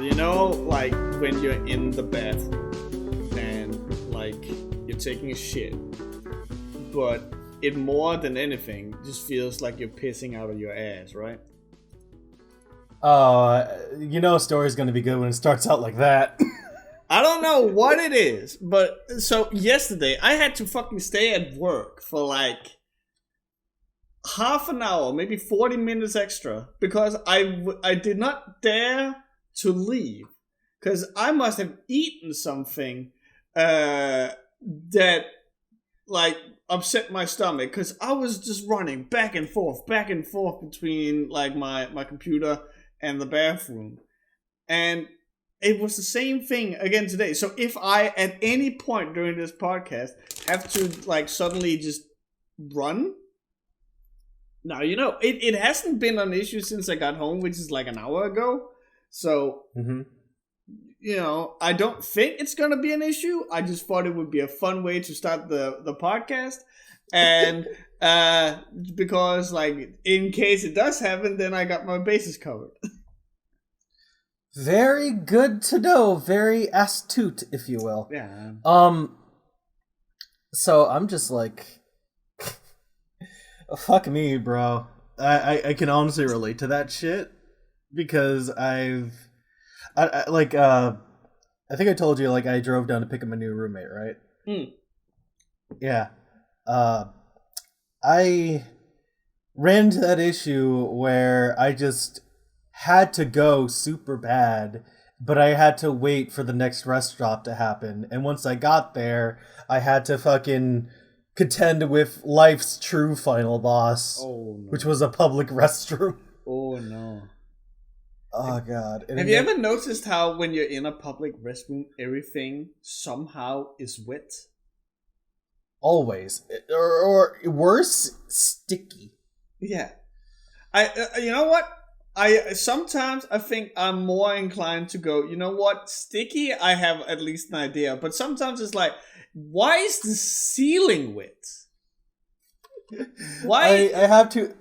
You know, like when you're in the bath and like you're taking a shit, but it more than anything just feels like you're pissing out of your ass, right? You know a story's gonna be good when it starts out like that. I don't know what it is, but so yesterday I had to fucking stay at work for like half an hour, maybe 40 minutes extra, because I did not dare to leave, because I must have eaten something that like upset my stomach, because I was just running back and forth between like my computer and the bathroom, and it was the same thing again today. So if I at any point during this podcast have to like suddenly just run, now you know it hasn't been an issue since I got home, which is like an hour ago. So you know, I don't think it's gonna be an issue. I just thought it would be a fun way to start the podcast, and because like in case it does happen, then I got my bases covered. Very good to know. Very astute, if you will. Yeah. So I'm just like, fuck me, bro. I can honestly relate to that shit because I think I told you, like, I drove down to pick up my new roommate, right? Yeah. I ran into that issue where I just had to go super bad, but I had to wait for the next rest stop to happen. And once I got there, I had to fucking contend with life's true final boss, which was a public restroom. Oh, no. Oh, God. And have you ever noticed how when you're in a public restroom, everything somehow is wet? Always. Or worse, sticky. Yeah. You know what? Sometimes I think I'm more inclined to go, you know what? Sticky, I have at least an idea. But sometimes it's like, why is the ceiling wet? Why? I have to...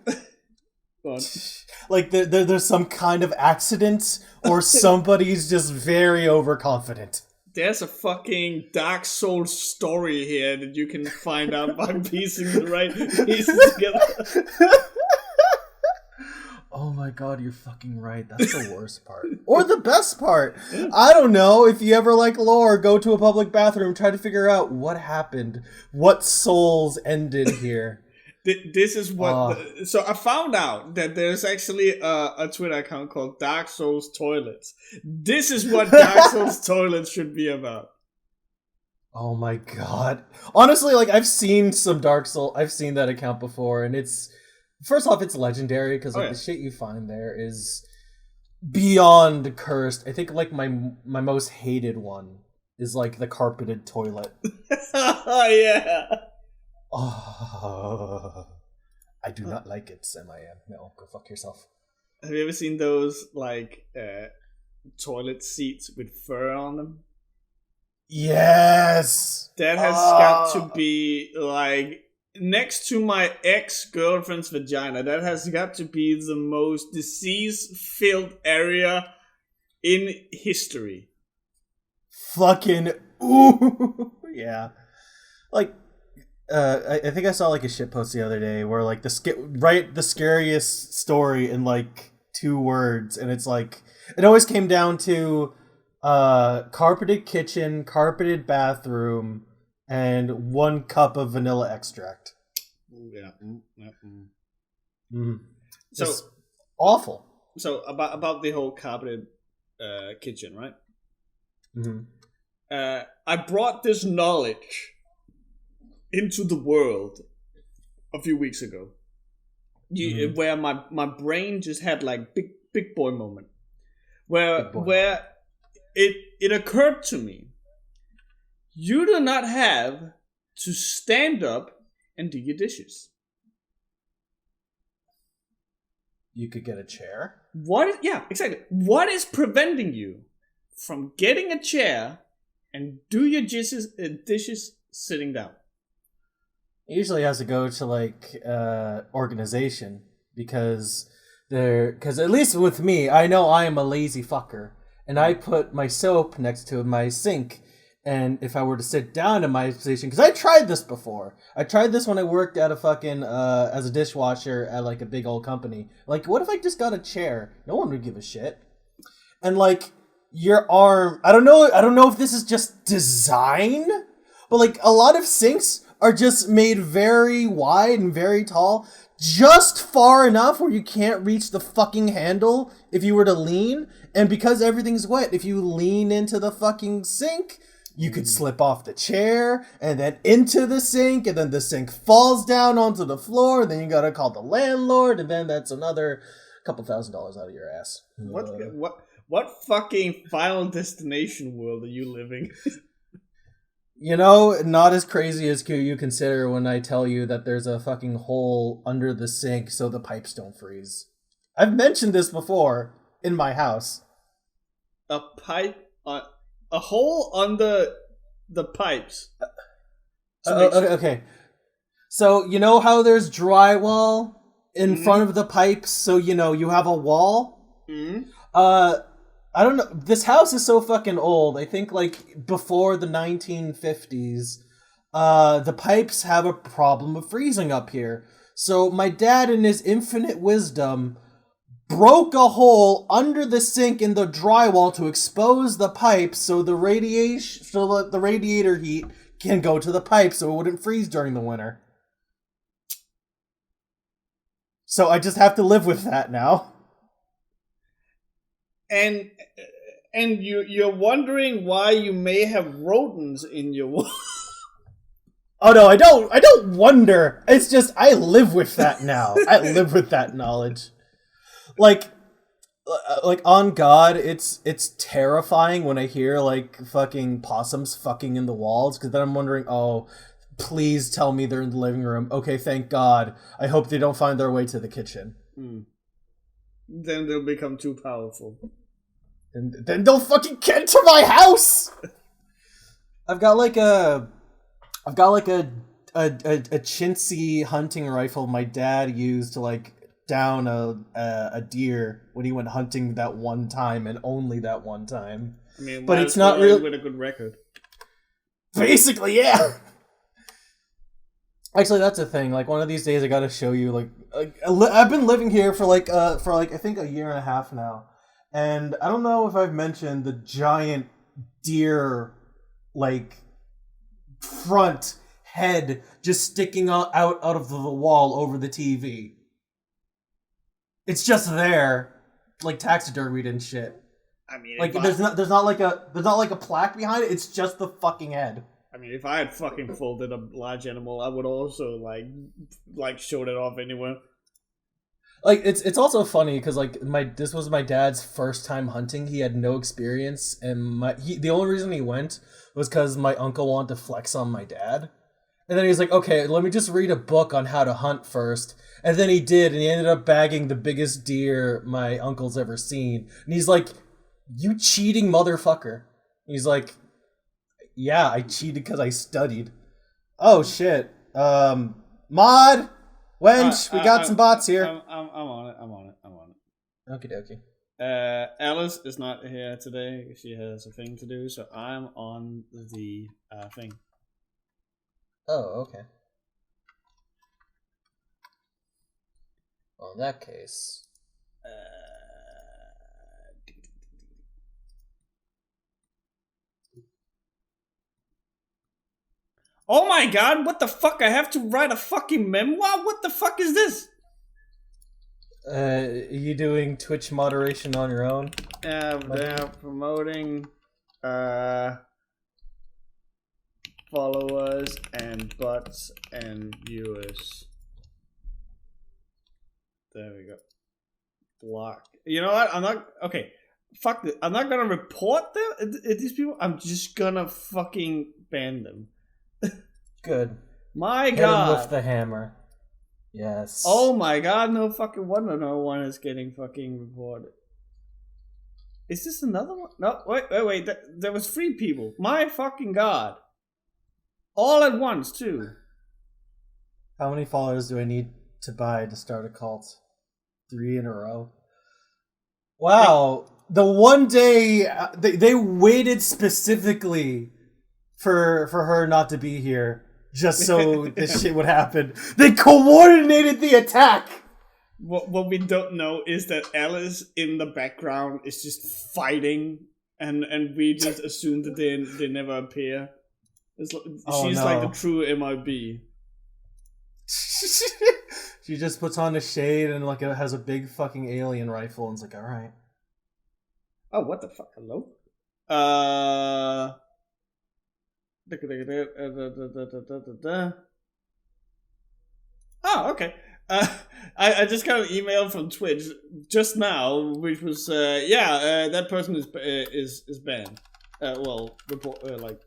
Like there's some kind of accident, or somebody's just very overconfident. There's a fucking Dark Souls story here that you can find out by piecing the right pieces together. Oh my god, you're fucking right. That's the worst part. Or the best part. I don't know. If you ever like lore, go to a public bathroom, try to figure out what happened. What souls ended here. This is what... so I found out that there's actually a Twitter account called Dark Souls Toilets. This is what Dark Souls Toilets should be about. Oh my god. Honestly, like, I've seen that account before, and it's... First off, it's legendary, because the shit you find there is beyond cursed. I think, like, my most hated one is, like, the carpeted toilet. Oh, yeah. Oh, I do not like it, M-I-N. No, go fuck yourself. Have you ever seen those, like, toilet seats with fur on them? Yes! That has got to be, like, next to my ex-girlfriend's vagina, that has got to be the most disease-filled area in history. Fucking ooh. Yeah. Like, I think I saw like a shit post the other day where like the scariest story in like 2 words, and it's like it always came down to carpeted kitchen, carpeted bathroom, and 1 cup of vanilla extract. Yeah. So just awful. So about the whole carpeted kitchen, right? I brought this knowledge into the world a few weeks ago, where my brain just had like big boy moment, where it occurred to me, you do not have to stand up and do your dishes. You could get a chair. Yeah, exactly. What is preventing you from getting a chair and do your dishes sitting down? It usually has to go to like organization, because at least with me, I know I am a lazy fucker, and I put my soap next to my sink. And if I were to sit down in my position, because I tried this before. I tried this when I worked at a fucking, as a dishwasher at like a big old company. Like, what if I just got a chair? No one would give a shit. And like, your arm, I don't know if this is just design, but like a lot of sinks are just made very wide and very tall, just far enough where you can't reach the fucking handle if you were to lean. And because everything's wet, if you lean into the fucking sink, you could slip off the chair and then into the sink, and then the sink falls down onto the floor, and then you gotta call the landlord, and then that's another couple $1,000 out of your ass. What fucking Final Destination world are you living? You know, not as crazy as you consider when I tell you that there's a fucking hole under the sink so the pipes don't freeze. I've mentioned this before in my house. A pipe... a hole under the pipes. Okay. So, you know how there's drywall in front of the pipes, so, you know, you have a wall? Mm-hmm. I don't know. This house is so fucking old. I think, like, before the 1950s, the pipes have a problem of freezing up here. So my dad, in his infinite wisdom, broke a hole under the sink in the drywall to expose the pipes so the radiator heat can go to the pipe so it wouldn't freeze during the winter. So I just have to live with that now. And you're wondering why you may have rodents in your wall. Oh no, I don't wonder. It's just I live with that now. I live with that knowledge. Like on God, it's terrifying when I hear like fucking possums fucking in the walls, because then I'm wondering, oh, please tell me they're in the living room. Okay, thank God. I hope they don't find their way to the kitchen. Then they'll become too powerful. And then they'll fucking get into my house. I've got a chintzy hunting rifle my dad used to like down a deer when he went hunting that one time and only that one time. I mean, but it's not really with a good record. Basically, yeah. Actually, that's a thing. Like one of these days, I gotta show you. Like I've been living here for I think a year and a half now, and I don't know if I've mentioned the giant deer like front head just sticking out of the wall over the TV. It's just there, like taxidermied and shit. I mean, like there's not like a plaque behind it. It's just the fucking head. I mean, if I had fucking folded a large animal, I would also like showed it off anywhere. Like it's also funny because like this was my dad's first time hunting. He had no experience, and the only reason he went was because my uncle wanted to flex on my dad. And then he's like, okay, let me just read a book on how to hunt first. And then he did, and he ended up bagging the biggest deer my uncle's ever seen. And he's like, you cheating motherfucker. He's like, yeah, I cheated because I studied. Oh, shit. Mod, Wench, we got some bots here. I'm on it. Okie dokie. Alice is not here today. She has a thing to do, so I'm on the thing. Oh, okay. Well, in that case... Oh my god, what the fuck? I have to write a fucking memoir? What the fuck is this? Are you doing Twitch moderation on your own? They're promoting followers and bots and viewers. There we go. Block. You know what? I'm not... Okay. Fuck this. I'm not gonna report these people. I'm just gonna fucking ban them. Good. My Hit god. him with the hammer. Yes. Oh my god, no fucking wonder no one is getting fucking reported. Is this another one? No, wait. There was 3 people. My fucking god. All at once, too. How many followers do I need to buy to start a cult? 3 in a row. Wow. the one day they waited specifically for her not to be here, just so this shit would happen. They coordinated the attack. What we don't know is that Alice in the background is just fighting, and we just assume that they never appear. She's like the true MIB. She just puts on a shade and like has a big fucking alien rifle and it's like, all right. Oh, what the fuck? Hello? Oh, okay. I just got an email from Twitch just now, which was that person is banned. Like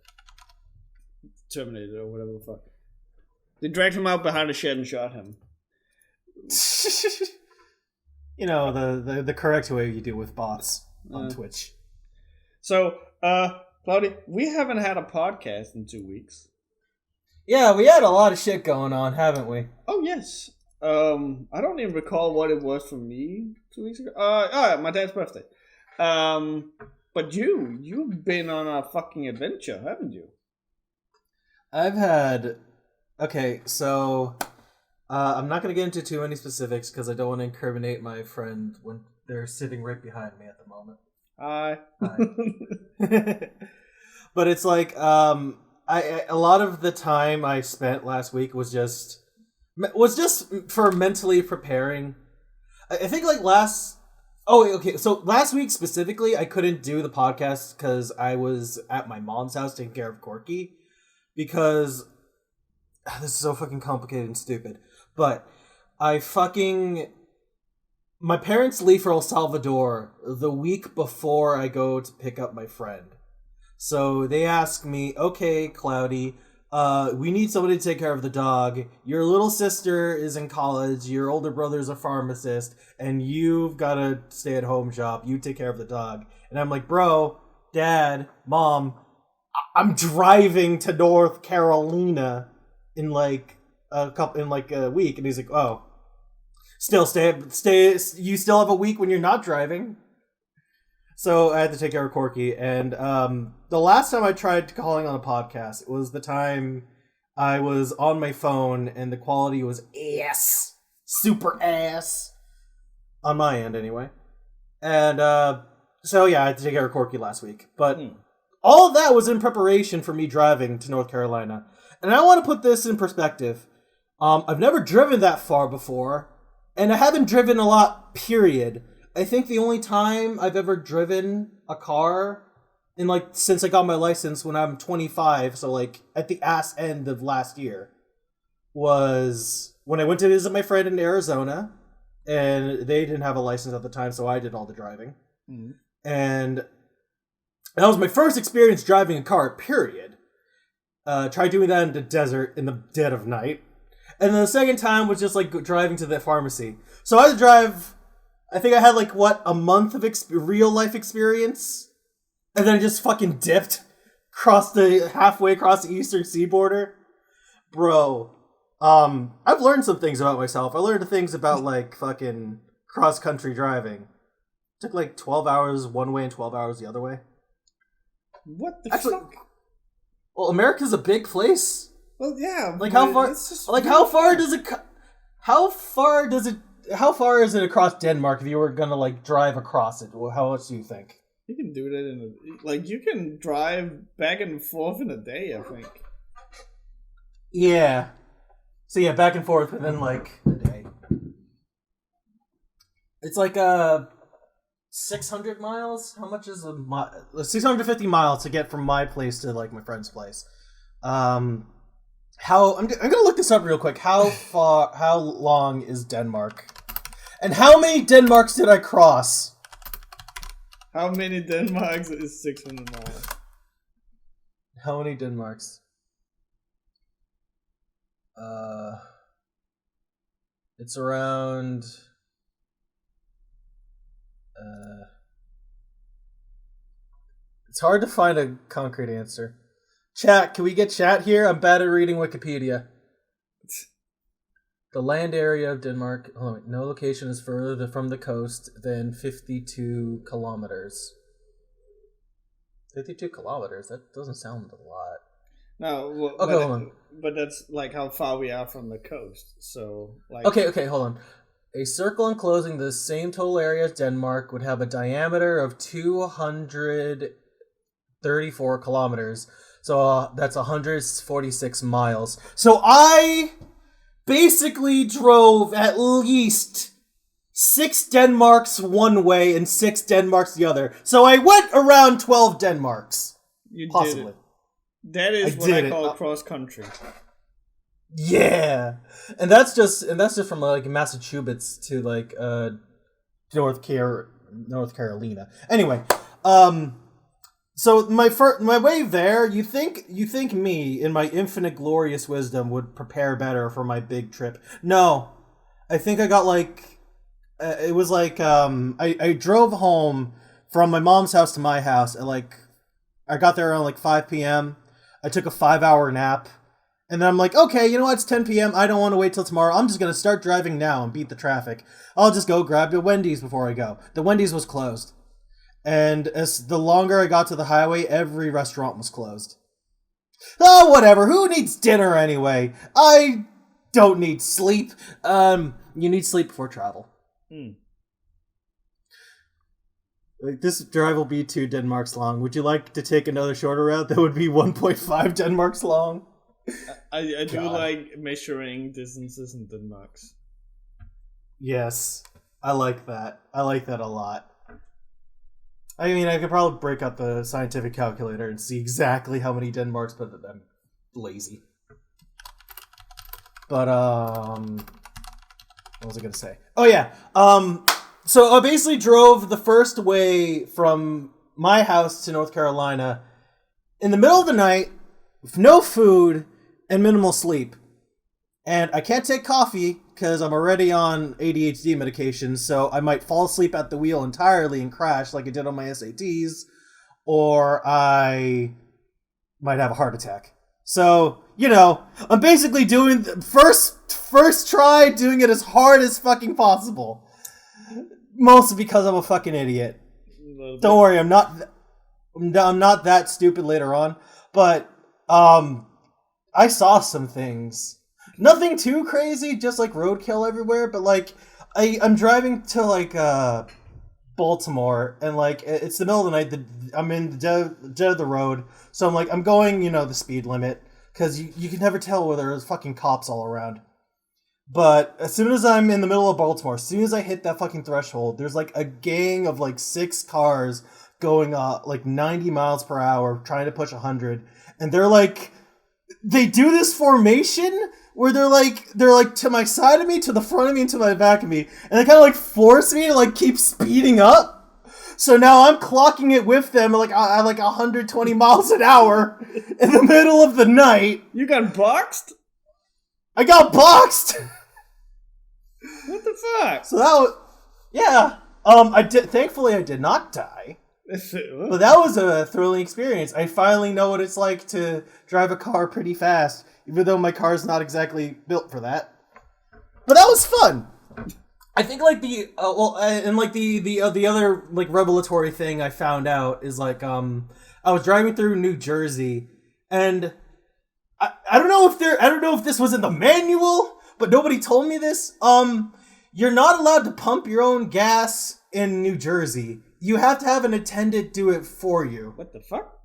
terminated or whatever the fuck. They dragged him out behind a shed and shot him. You know, the correct way you deal with bots on Twitch. So, Claudia, we haven't had a podcast in 2 weeks. Yeah, we had a lot of shit going on, haven't we? Oh, yes. I don't even recall what it was for me 2 weeks ago. My dad's birthday. But you've been on a fucking adventure, haven't you? I've had... Okay, so... I'm not going to get into too many specifics because I don't want to incriminate my friend when they're sitting right behind me at the moment. Hi. But it's like, a lot of the time I spent last week was just for mentally preparing. I think like last week specifically, I couldn't do the podcast because I was at my mom's house taking care of Corky because this is so fucking complicated and stupid. But my parents leave for El Salvador the week before I go to pick up my friend. So they ask me, okay, Cloudy, we need somebody to take care of the dog. Your little sister is in college, your older brother's a pharmacist, and you've got a stay-at-home job. You take care of the dog. And I'm like, bro, Dad, Mom, I'm driving to North Carolina in like a week. And he's like, oh, still stay, you still have a week when you're not driving. So I had to take care of Corky. And the last time I tried calling on a podcast, it was the time I was on my phone and the quality was ass. Super ass. On my end, anyway. And so yeah, I had to take care of Corky last week. But all of that was in preparation for me driving to North Carolina. And I want to put this in perspective. I've never driven that far before. And I haven't driven a lot, period. I think the only time I've ever driven a car since I got my license when I'm 25, so like at the ass end of last year, was when I went to visit my friend in Arizona, and they didn't have a license at the time, so I did all the driving. Mm-hmm. And that was my first experience driving a car, period. Tried doing that in the desert in the dead of night. And then the second time was just like driving to the pharmacy. So I had to drive... I think I had a month of real life experience, and then just fucking dipped halfway across the eastern seaboard. Bro, I've learned some things about myself. I learned things about fucking cross country driving. It took 12 hours one way and 12 hours the other way. What the fuck? Well, America's a big place. Well, yeah. How far is it across Denmark if you were gonna drive across it? How much do you think? You can do that you can drive back and forth in a day, I think. Yeah. So yeah, back and forth within a day. It's 600 miles. How much is 650 miles to get from my place to my friend's place. I'm gonna look this up real quick. How long is Denmark? And how many Denmarks did I cross? How many Denmarks is 600 miles? How many Denmarks? It's around... it's hard to find a concrete answer. Chat, can we get chat here? I'm bad at reading Wikipedia. The land area of Denmark, no location is further from the coast than 52 kilometers. 52 kilometers? That doesn't sound a lot. No, okay, hold on. But that's like how far we are from the coast. So, like... Okay, hold on. A circle enclosing the same total area as Denmark would have a diameter of 234 kilometers. So that's 146 miles. So I basically drove at least 6 Denmarks one way and 6 Denmarks the other. So I went around 12 Denmarks. You possibly. did it. That is what I call cross country. Yeah, and that's just from like Massachusetts to like North Carolina. Anyway, so my way there, you think me in my infinite glorious wisdom would prepare better for my big trip? No, I think I got like it was like I drove home from my mom's house to my house at like I got there around like 5 p.m. I took a 5-hour nap. And then I'm like, okay, you know what? It's 10 p.m. I don't want to wait till tomorrow. I'm just going to start driving now and beat the traffic. I'll just go grab the Wendy's before I go. The Wendy's was closed. And as the longer I got to the highway, every restaurant was closed. Oh, whatever. Who needs dinner anyway? I don't need sleep. You need sleep before travel. Like, this drive will be 2 Denmarks long. Would you like to take another shorter route that would be 1.5 Denmarks long? I do like measuring distances in Denmarks. Yes, I like that. I like that a lot. I mean, I could probably break out the scientific calculator and see exactly how many Denmarks, but I'm lazy. But, what was I going to say? Oh, yeah. So I basically drove the first way from my house to North Carolina in the middle of the night with no food and minimal sleep. And I can't take coffee because I'm already on ADHD medication, so I might fall asleep at the wheel entirely and crash like I did on my SATs, or I might have a heart attack. So, you know, I'm basically doing first try doing it as hard as fucking possible. Mostly because I'm a fucking idiot. Don't worry, I'm not that stupid later on. But I saw some things. Nothing too crazy, just like roadkill everywhere. But like, I'm driving to like Baltimore, and like it's the middle of the night. I'm in the dead of the road, so I'm like I'm going, you know, the speed limit because you can never tell where there's fucking cops all around. But as soon as I'm in the middle of Baltimore, as soon as I hit that fucking threshold, there's like a gang of like 6 cars going like 90 miles per hour trying to push 100. And they're like, they do this formation where they're like to my side of me, to the front of me, and to my back of me. And they kind of like force me to like keep speeding up. So now I'm clocking it with them like at like 120 miles an hour in the middle of the night. You got boxed? I got boxed! What the fuck? So that was... Yeah. Thankfully, I did not die. But that was a thrilling experience. I finally know what it's like to drive a car pretty fast, even though my car's not exactly built for that. But that was fun! I think, like, the other, like, revelatory thing I found out is, like, I was driving through New Jersey, and... I don't know if this was in the manual, but nobody told me this. You're not allowed to pump your own gas in New Jersey. You have to have an attendant do it for you. What the fuck?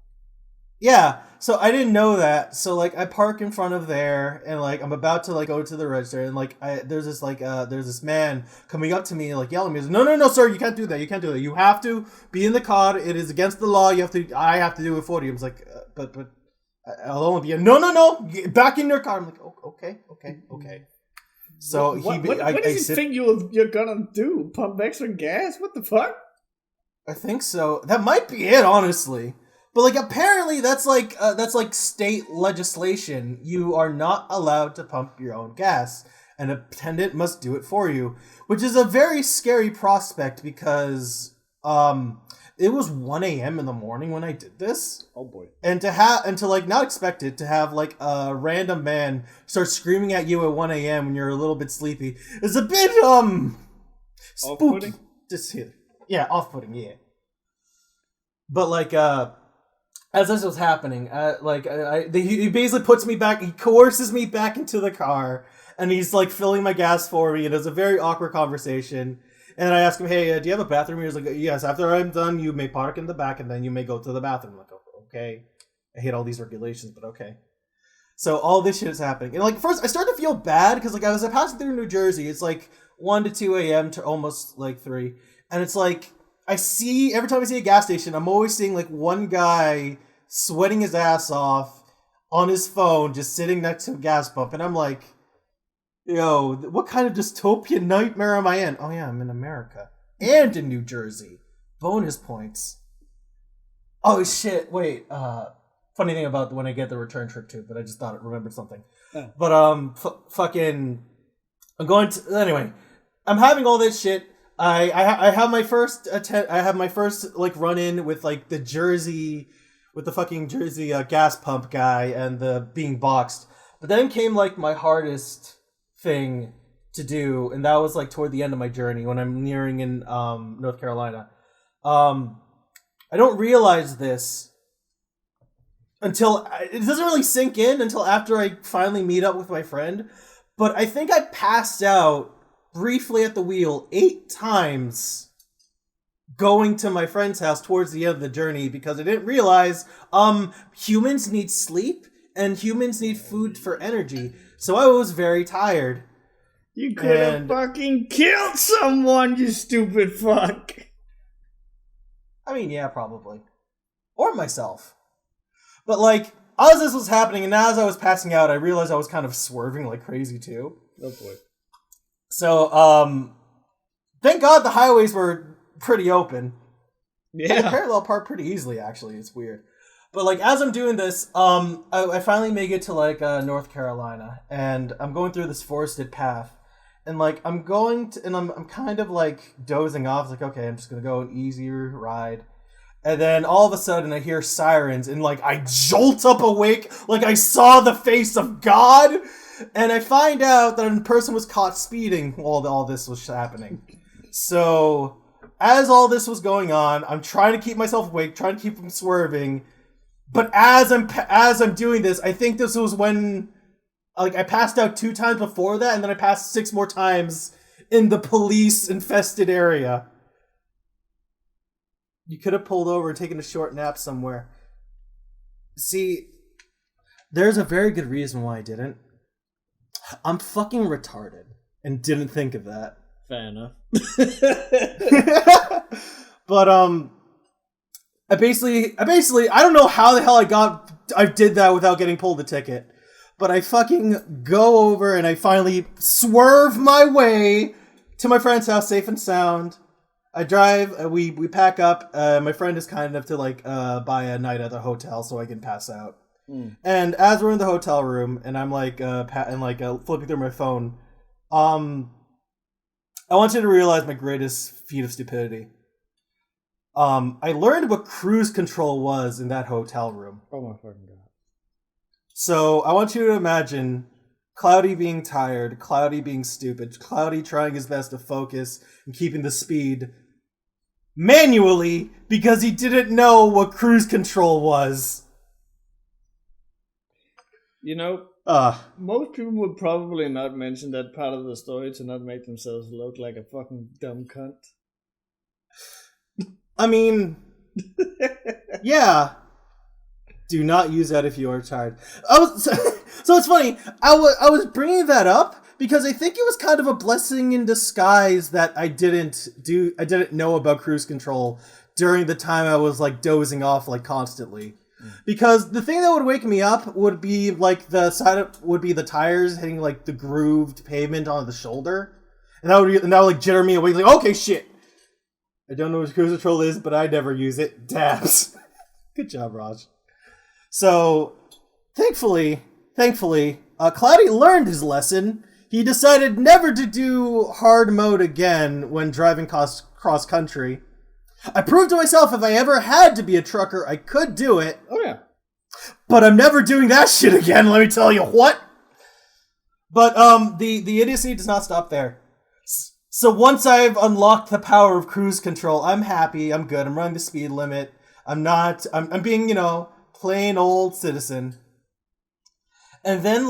Yeah, so I didn't know that. So like I park in front of there, and like I'm about to like go to the register, and like there's this man coming up to me and like yelling at me. No, sir, you can't do that. You can't do that. You have to be in the car. It is against the law. I have to do it for you. I was like, but. I'll only be no, get back in your car. I'm like, oh, okay. So what does he think you're gonna do? Pump extra gas? What the fuck? I think so. That might be it, honestly. But like, apparently that's like state legislation. You are not allowed to pump your own gas. An attendant must do it for you, which is a very scary prospect because it was 1 a.m. in the morning when I did this. Oh boy. And to like not expect it, to have like a random man start screaming at you at 1 a.m. when you're a little bit sleepy is a bit spooky. Off-putting? Just here. Yeah, off-putting, yeah. But like as this was happening, he basically puts me back, he coerces me back into the car, and he's like filling my gas for me, and it's a very awkward conversation. And I ask him, hey, do you have a bathroom? He was like, yes, after I'm done, you may park in the back, and then you may go to the bathroom. I'm like, okay. I hate all these regulations, but okay. So all this shit is happening. And like, first, I started to feel bad, because like, I was passing through New Jersey. It's like 1 to 2 a.m. to almost like 3. And it's like, every time I see a gas station, I'm always seeing like one guy sweating his ass off on his phone, just sitting next to a gas pump. And I'm like, yo, what kind of dystopian nightmare am I in? Oh yeah, I'm in America. And in New Jersey. Bonus points. Oh shit, wait. Funny thing about when I get the return trip too, but I just remembered something. Oh. But fucking I'm going to anyway. I'm having all this shit. I have my first like run in with like the Jersey with the fucking Jersey gas pump guy and the being boxed. But then came like my hardest thing to do, and that was like toward the end of my journey when I'm nearing in North Carolina. I don't realize this until it doesn't really sink in until after I finally meet up with my friend. But I think I passed out briefly at the wheel 8 times going to my friend's house towards the end of the journey because I didn't realize humans need sleep and humans need food for energy. So I was very tired. You could have fucking killed someone, you stupid fuck. I mean, yeah, probably. Or myself. But like, as this was happening and as I was passing out, I realized I was kind of swerving like crazy too. Oh boy. So, thank God the highways were pretty open. Yeah. I parallel park pretty easily, actually. It's weird. But, like, as I'm doing this, I finally make it to, like, North Carolina. And I'm going through this forested path. And, like, I'm kind of, like, dozing off. It's like, okay, I'm just going to go an easier ride. And then all of a sudden I hear sirens. And, like, I jolt up awake like I saw the face of God. And I find out that a person was caught speeding while all this was happening. So, as all this was going on, I'm trying to keep myself awake, trying to keep from swerving. But as I'm doing this, I think this was when, like, I passed out 2 times before that, and then I passed 6 more times in the police-infested area. You could have pulled over and taken a short nap somewhere. See, there's a very good reason why I didn't. I'm fucking retarded and didn't think of that. Fair enough. But I basically I don't know how the hell I did that without getting pulled a ticket. But I fucking go over and I finally swerve my way to my friend's house safe and sound. I drive, we pack up. My friend is kind enough to like buy a night at the hotel so I can pass out. And as we're in the hotel room, and I'm like, flipping through my phone, I want you to realize my greatest feat of stupidity. I learned what cruise control was in that hotel room. Oh my fucking god! So I want you to imagine Cloudy being tired, Cloudy being stupid, Cloudy trying his best to focus and keeping the speed manually because he didn't know what cruise control was. You know, most people would probably not mention that part of the story to not make themselves look like a fucking dumb cunt. I mean, yeah. Do not use that if you are tired. So it's funny. I was bringing that up because I think it was kind of a blessing in disguise that I didn't know about cruise control during the time I was like dozing off like constantly. Because the thing that would wake me up would be like the tires hitting like the grooved pavement on the shoulder, and that would like jitter me awake. Like, okay, shit, I don't know what cruise control is, but I never use it. Dabs. Good job, Raj. So, thankfully, Cloudy learned his lesson. He decided never to do hard mode again when driving cross country. I proved to myself if I ever had to be a trucker, I could do it. Oh, yeah. But I'm never doing that shit again, let me tell you what. But the idiocy does not stop there. So once I've unlocked the power of cruise control, I'm happy, I'm good, I'm running the speed limit. I'm being, plain old citizen. And then,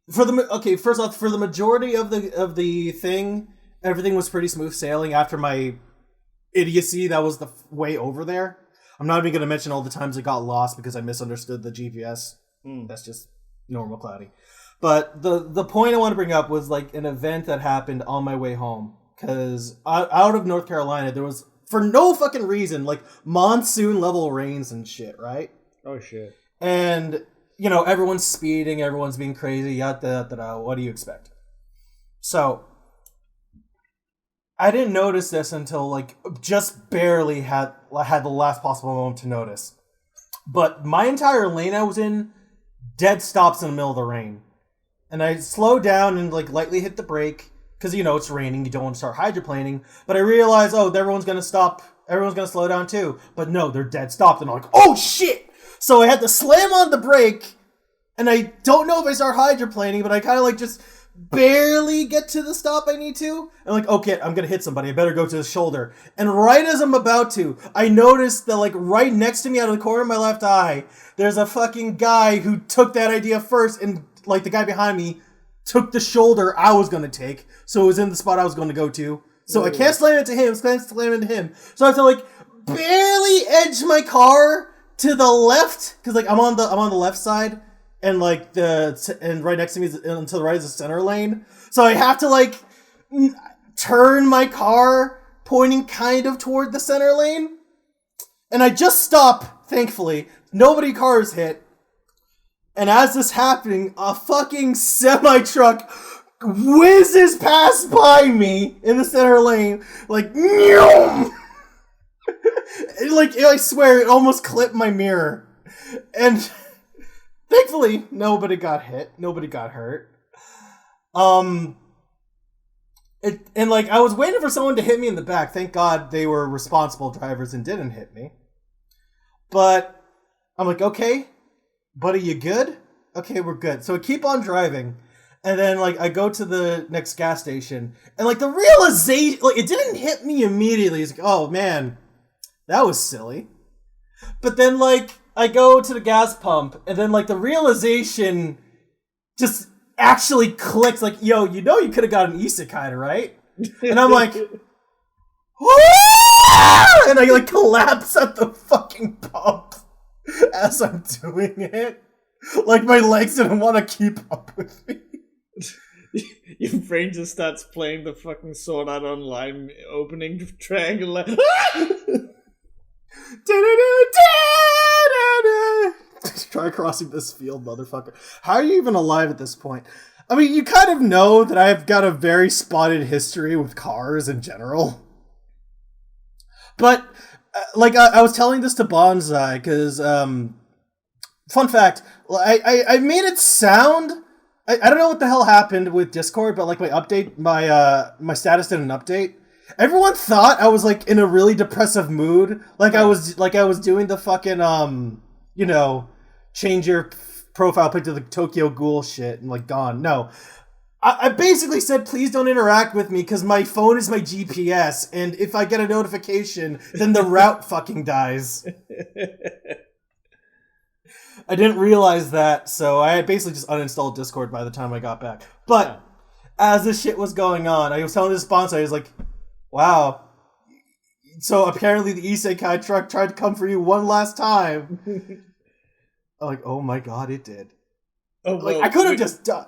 first off, for the majority of the thing, everything was pretty smooth sailing after my idiocy that was the way over there. I'm not even going to mention all the times I got lost because I misunderstood the GPS. That's just normal cloudy. But the point I want to bring up was an event that happened on my way home. Because out of North Carolina, there was, for no fucking reason, monsoon level rains and shit, right? Oh, shit. And, everyone's speeding, everyone's being crazy, yada, yada, what do you expect? So, I didn't notice this until, just barely had the last possible moment to notice. But my entire lane I was in, dead stops in the middle of the rain. And I slowed down and, lightly hit the brake, because, it's raining, you don't want to start hydroplaning. But I realized, everyone's going to stop, everyone's going to slow down too. But no, they're dead stopped, and I'm like, oh shit! So I had to slam on the brake, and I don't know if I start hydroplaning, but I kind of just barely get to the stop I need to. And okay, I'm going to hit somebody, I better go to the shoulder. And right as I'm about to, I noticed that right next to me out of the corner of my left eye, there's a fucking guy who took that idea first, and the guy behind me took the shoulder I was going to take, so it was in the spot I was going to go to. So I can't slam into him, can't slam into him. So I have to barely edge my car to the left, because I'm on the left side, and and right next to me and to the right is the center lane. So I have to turn my car pointing kind of toward the center lane. And I just stop, thankfully. Nobody cars hit. And as this happening, a fucking semi-truck whizzes past by me in the center lane, I swear, it almost clipped my mirror. And thankfully, nobody got hit, nobody got hurt. I was waiting for someone to hit me in the back. Thank God they were responsible drivers and didn't hit me. But I'm okay. Buddy, you good? Okay, we're good. So I keep on driving, and then I go to the next gas station, and the realization, it didn't hit me immediately. It's oh man, that was silly. But then I go to the gas pump, and then the realization just actually clicks. Yo, you could have got an isekai, right? And I'm Whoa! And I collapse at the fucking pump as I'm doing it. My legs didn't want to keep up with me. Your brain just starts playing the fucking Sword Art Online opening triangle. Try crossing this field, motherfucker. How are you even alive at this point? I mean, you kind of know that I've got a very spotted history with cars in general. But, I was telling this to Bonsai, because, fun fact, I made it sound, I don't know what the hell happened with Discord, but, my status didn't update. Everyone thought I was, in a really depressive mood, I was doing the fucking, change your profile pic to the Tokyo Ghoul shit, and, gone. No. I basically said, please don't interact with me, because my phone is my GPS, and if I get a notification, then the route fucking dies. I didn't realize that, so I had basically just uninstalled Discord by the time I got back. But, as this shit was going on, I was telling this sponsor, I was wow. So apparently the Isekai truck tried to come for you one last time. I'm oh my god, it did. Oh, well, I could have just done...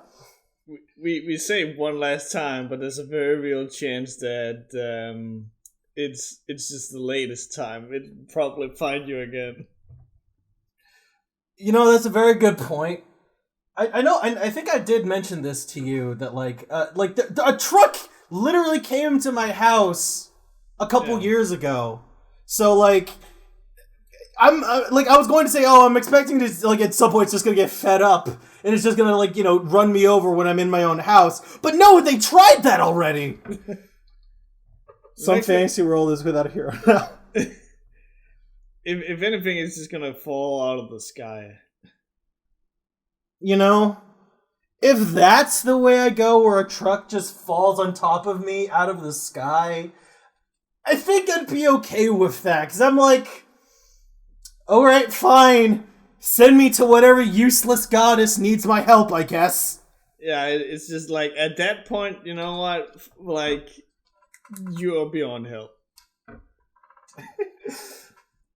We say one last time, but there's a very real chance that it's just the latest time. It'll probably find you again. That's a very good point. I know. I think I did mention this to you that a truck literally came to my house a couple years ago. So I'm I was going to say, I'm expecting to at some point it's just gonna get fed up and it's just gonna run me over when I'm in my own house. But no, they tried that already. Some fantasy world is without a hero now. If anything, it's just gonna fall out of the sky. You know, if that's the way I go, where a truck just falls on top of me out of the sky, I think I'd be okay with that. Because I'm like, alright, fine. Send me to whatever useless goddess needs my help, I guess. Yeah, it's just like, at that point, you know what? Like, you're beyond help.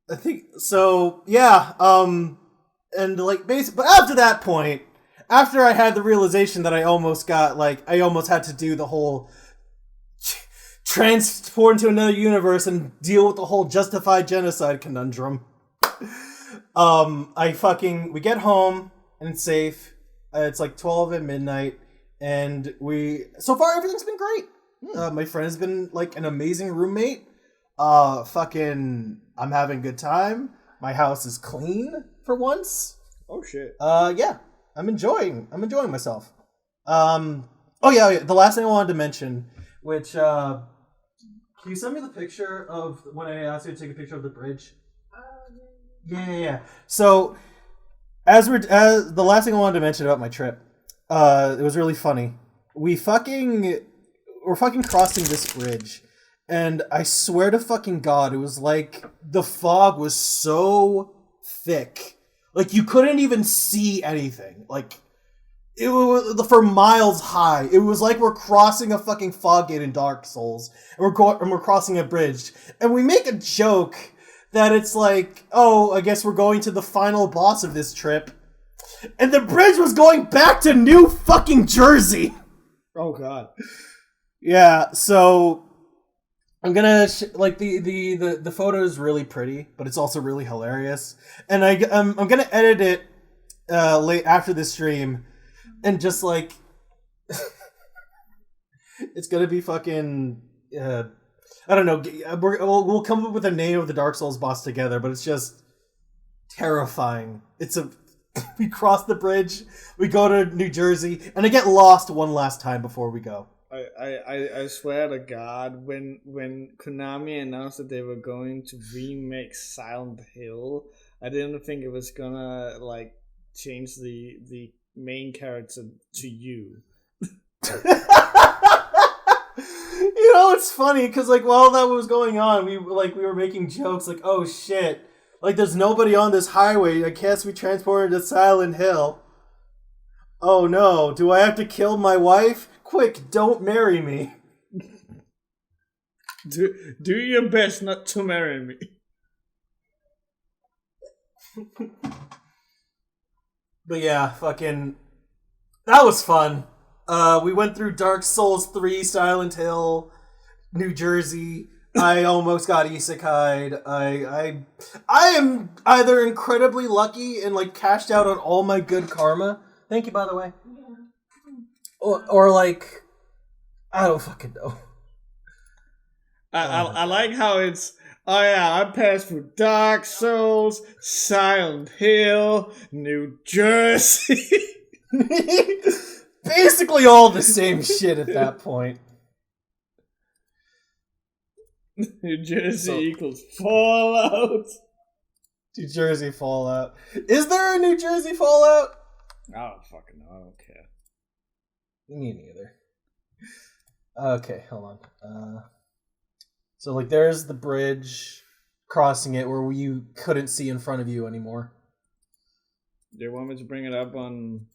I think so. Yeah. And like, but after that point, after I had the realization that I almost had to do the whole transport into another universe and deal with the whole justified genocide conundrum. We get home and it's safe. It's like 12 at midnight, and so far everything's been great. My friend has been like an amazing roommate. I'm having a good time. My house is clean for once. Oh shit. Yeah. I'm enjoying myself. Yeah, the last thing I wanted to mention, which can you send me the picture of when I asked you to take a picture of the bridge? Yeah. So the last thing I wanted to mention about my trip, it was really funny. We're fucking crossing this bridge, and I swear to fucking God, it was like the fog was so thick, like you couldn't even see anything. Like it was for miles high. It was like we're crossing a fucking fog gate in Dark Souls, and we're crossing a bridge, and we make a joke that it's like, oh, I guess we're going to the final boss of this trip. And the bridge was going back to New fucking Jersey. Oh, God. Yeah, so I'm gonna, the photo is really pretty, but it's also really hilarious. And I'm gonna edit it late after the stream, and just like, it's gonna be fucking, I don't know. We'll come up with a name of the Dark Souls boss together, but it's just terrifying. We cross the bridge, we go to New Jersey, and I get lost one last time before we go. I swear to God, when Konami announced that they were going to remake Silent Hill, I didn't think it was gonna like change the main character to you. You know, it's funny because like while that was going on, we were making jokes like, "Oh shit! Like there's nobody on this highway. I guess we transported to Silent Hill. Oh no! Do I have to kill my wife? Quick! Don't marry me. Do your best not to marry me." But yeah, fucking, that was fun. We went through Dark Souls 3, Silent Hill, New Jersey. I almost got isekai'd. I am either incredibly lucky and like cashed out on all my good karma. Thank you, by the way. Or like, I don't fucking know. I like how it's, oh yeah, I passed through Dark Souls, Silent Hill, New Jersey. Basically all the same shit at that point. New Jersey equals Fallout. New Jersey Fallout. Is there a New Jersey Fallout? I don't fucking know. I don't care. Me neither. Okay, hold on. So like there's the bridge crossing it where you couldn't see in front of you anymore. Do you want me to bring it up on...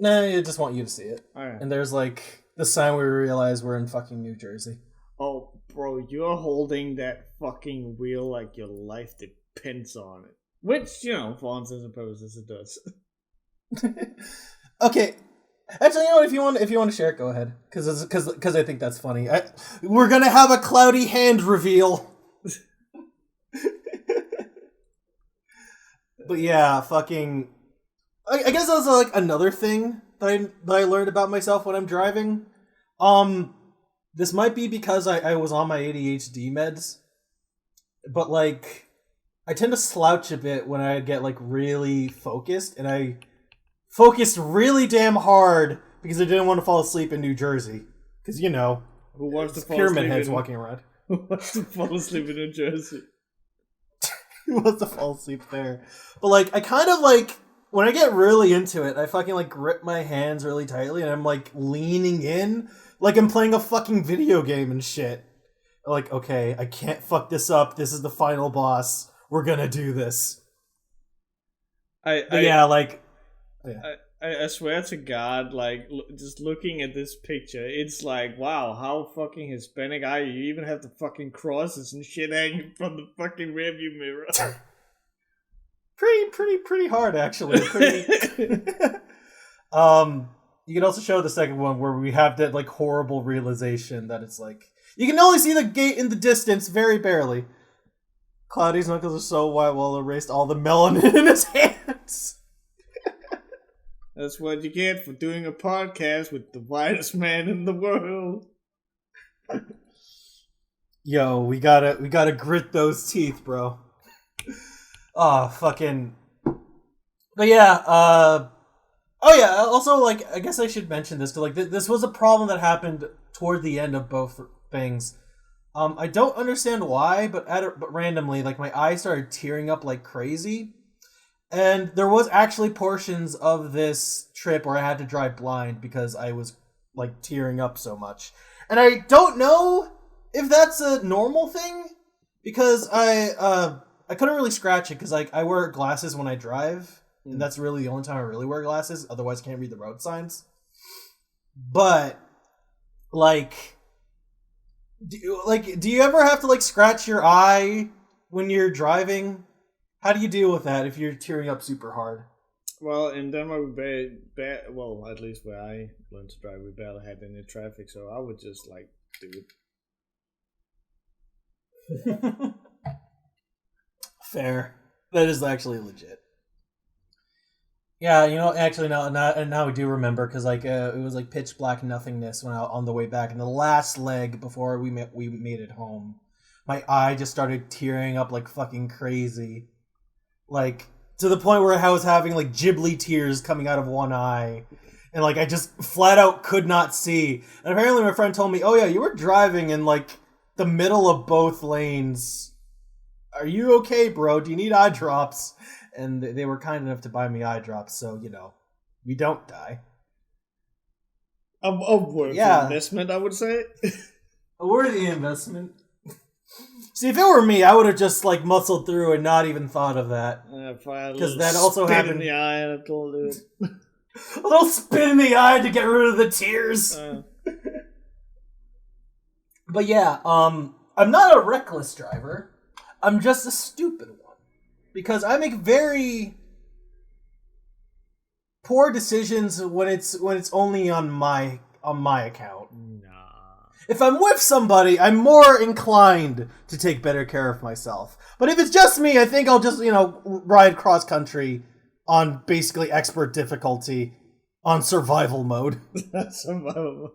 Nah, I just want you to see it. Alright. And there's like the sign where we realize we're in fucking New Jersey. Oh, bro, you're holding that fucking wheel like your life depends on it. Which, you know, for all intents and purposes, it does. Okay. Actually, you know what? If you want to share it, go ahead. Because I think that's funny. We're gonna have a cloudy hand reveal. But yeah, fucking... I guess that's like another thing that I learned about myself when I'm driving. This might be because I was on my ADHD meds, but like I tend to slouch a bit when I get like really focused, and I focused really damn hard because I didn't want to fall asleep in New Jersey. Because you know, who wants to fall pyramid asleep heads walking around. What's to fall asleep in New Jersey? Who wants to fall asleep there? But like, I kind of like when I get really into it, I fucking like grip my hands really tightly, and I'm like leaning in, like I'm playing a fucking video game and shit. Like, okay, I can't fuck this up. This is the final boss. We're gonna do this. I swear to God, like, just looking at this picture, it's like, wow, how fucking Hispanic are you? You even have the fucking crosses and shit hanging from the fucking rearview mirror. pretty hard, actually. You can also show the second one where we have that, like, horrible realization that it's like, you can only see the gate in the distance, very barely. Cloudy's knuckles are so white, well erased all the melanin in his hands. That's what you get for doing a podcast with the whitest man in the world. Yo, we gotta grit those teeth, bro. Oh, fucking. But yeah, oh yeah, also, like, I guess I should mention this, because, like, this was a problem that happened toward the end of both things. I don't understand why, but randomly, like, my eyes started tearing up like crazy. And there was actually portions of this trip where I had to drive blind because I was, like, tearing up so much. And I don't know if that's a normal thing, because I couldn't really scratch it, because, like, I wear glasses when I drive, and that's really the only time I really wear glasses, otherwise I can't read the road signs. But, like, do you ever have to, like, scratch your eye when you're driving? How do you deal with that if you're tearing up super hard? Well, in Denmark, well, at least where I learned to drive, we barely had any traffic, so I would just, like, do it. Fair. That is actually legit. Yeah, you know, actually, now we do remember, because, like, it was, like, pitch black nothingness when on the way back, and the last leg before we made it home, my eye just started tearing up like fucking crazy. Like, to the point where I was having, like, Ghibli tears coming out of one eye. And, like, I just flat out could not see. And apparently my friend told me, oh, yeah, you were driving in, like, the middle of both lanes. Are you okay, bro? Do you need eye drops? And they were kind enough to buy me eye drops, so, you know, we don't die. A worthy investment, I would say. A worthy investment. See, if it were me, I would have just, like, muscled through and not even thought of that. Because that also happened. In the eye, and I told it. A little spin in the eye to get rid of the tears. But yeah, I'm not a reckless driver. I'm just a stupid one. Because I make very poor decisions when it's only on my account. If I'm with somebody, I'm more inclined to take better care of myself. But if it's just me, I think I'll just, ride cross country on basically expert difficulty on survival mode. Survival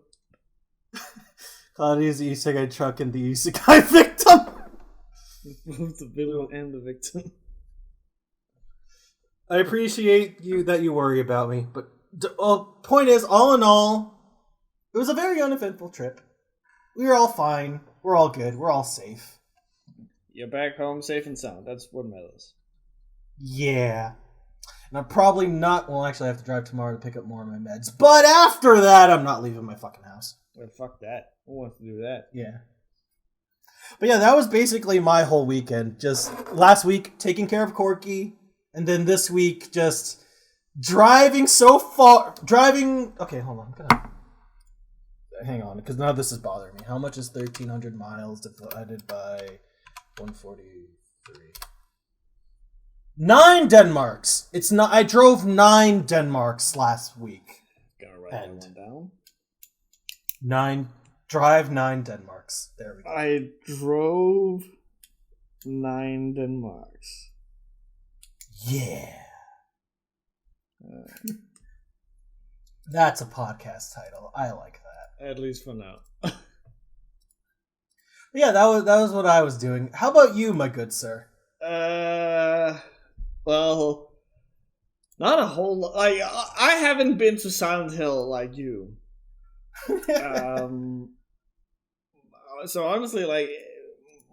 mode. He's the isekai truck and the isekai victim. Both the villain and the victim. I appreciate that you worry about me, but point is, all in all, it was a very uneventful trip. We were all fine. We're all good. We're all safe. You're back home safe and sound. That's what matters. Yeah. And I'm probably not... Well, actually, I have to drive tomorrow to pick up more of my meds. But after that, I'm not leaving my fucking house. Well, fuck that. Who wants to do that? Yeah. But yeah, that was basically my whole weekend. Just last week, taking care of Corky. And then this week, just driving so far... Okay, hold on. I'm gonna... Hang on, because now this is bothering me. How much is 1,300 miles divided by 143? 9 Denmarks! It's not. I drove 9 Denmarks last week. Gonna write that one down. 9 Denmarks. There we go. I drove 9 Denmarks. Yeah. That's a podcast title. I like that. At least for now. Yeah, that was what I was doing. How about you, my good sir? Well, not a whole lot. Like, I haven't been to Silent Hill like you. So honestly, like,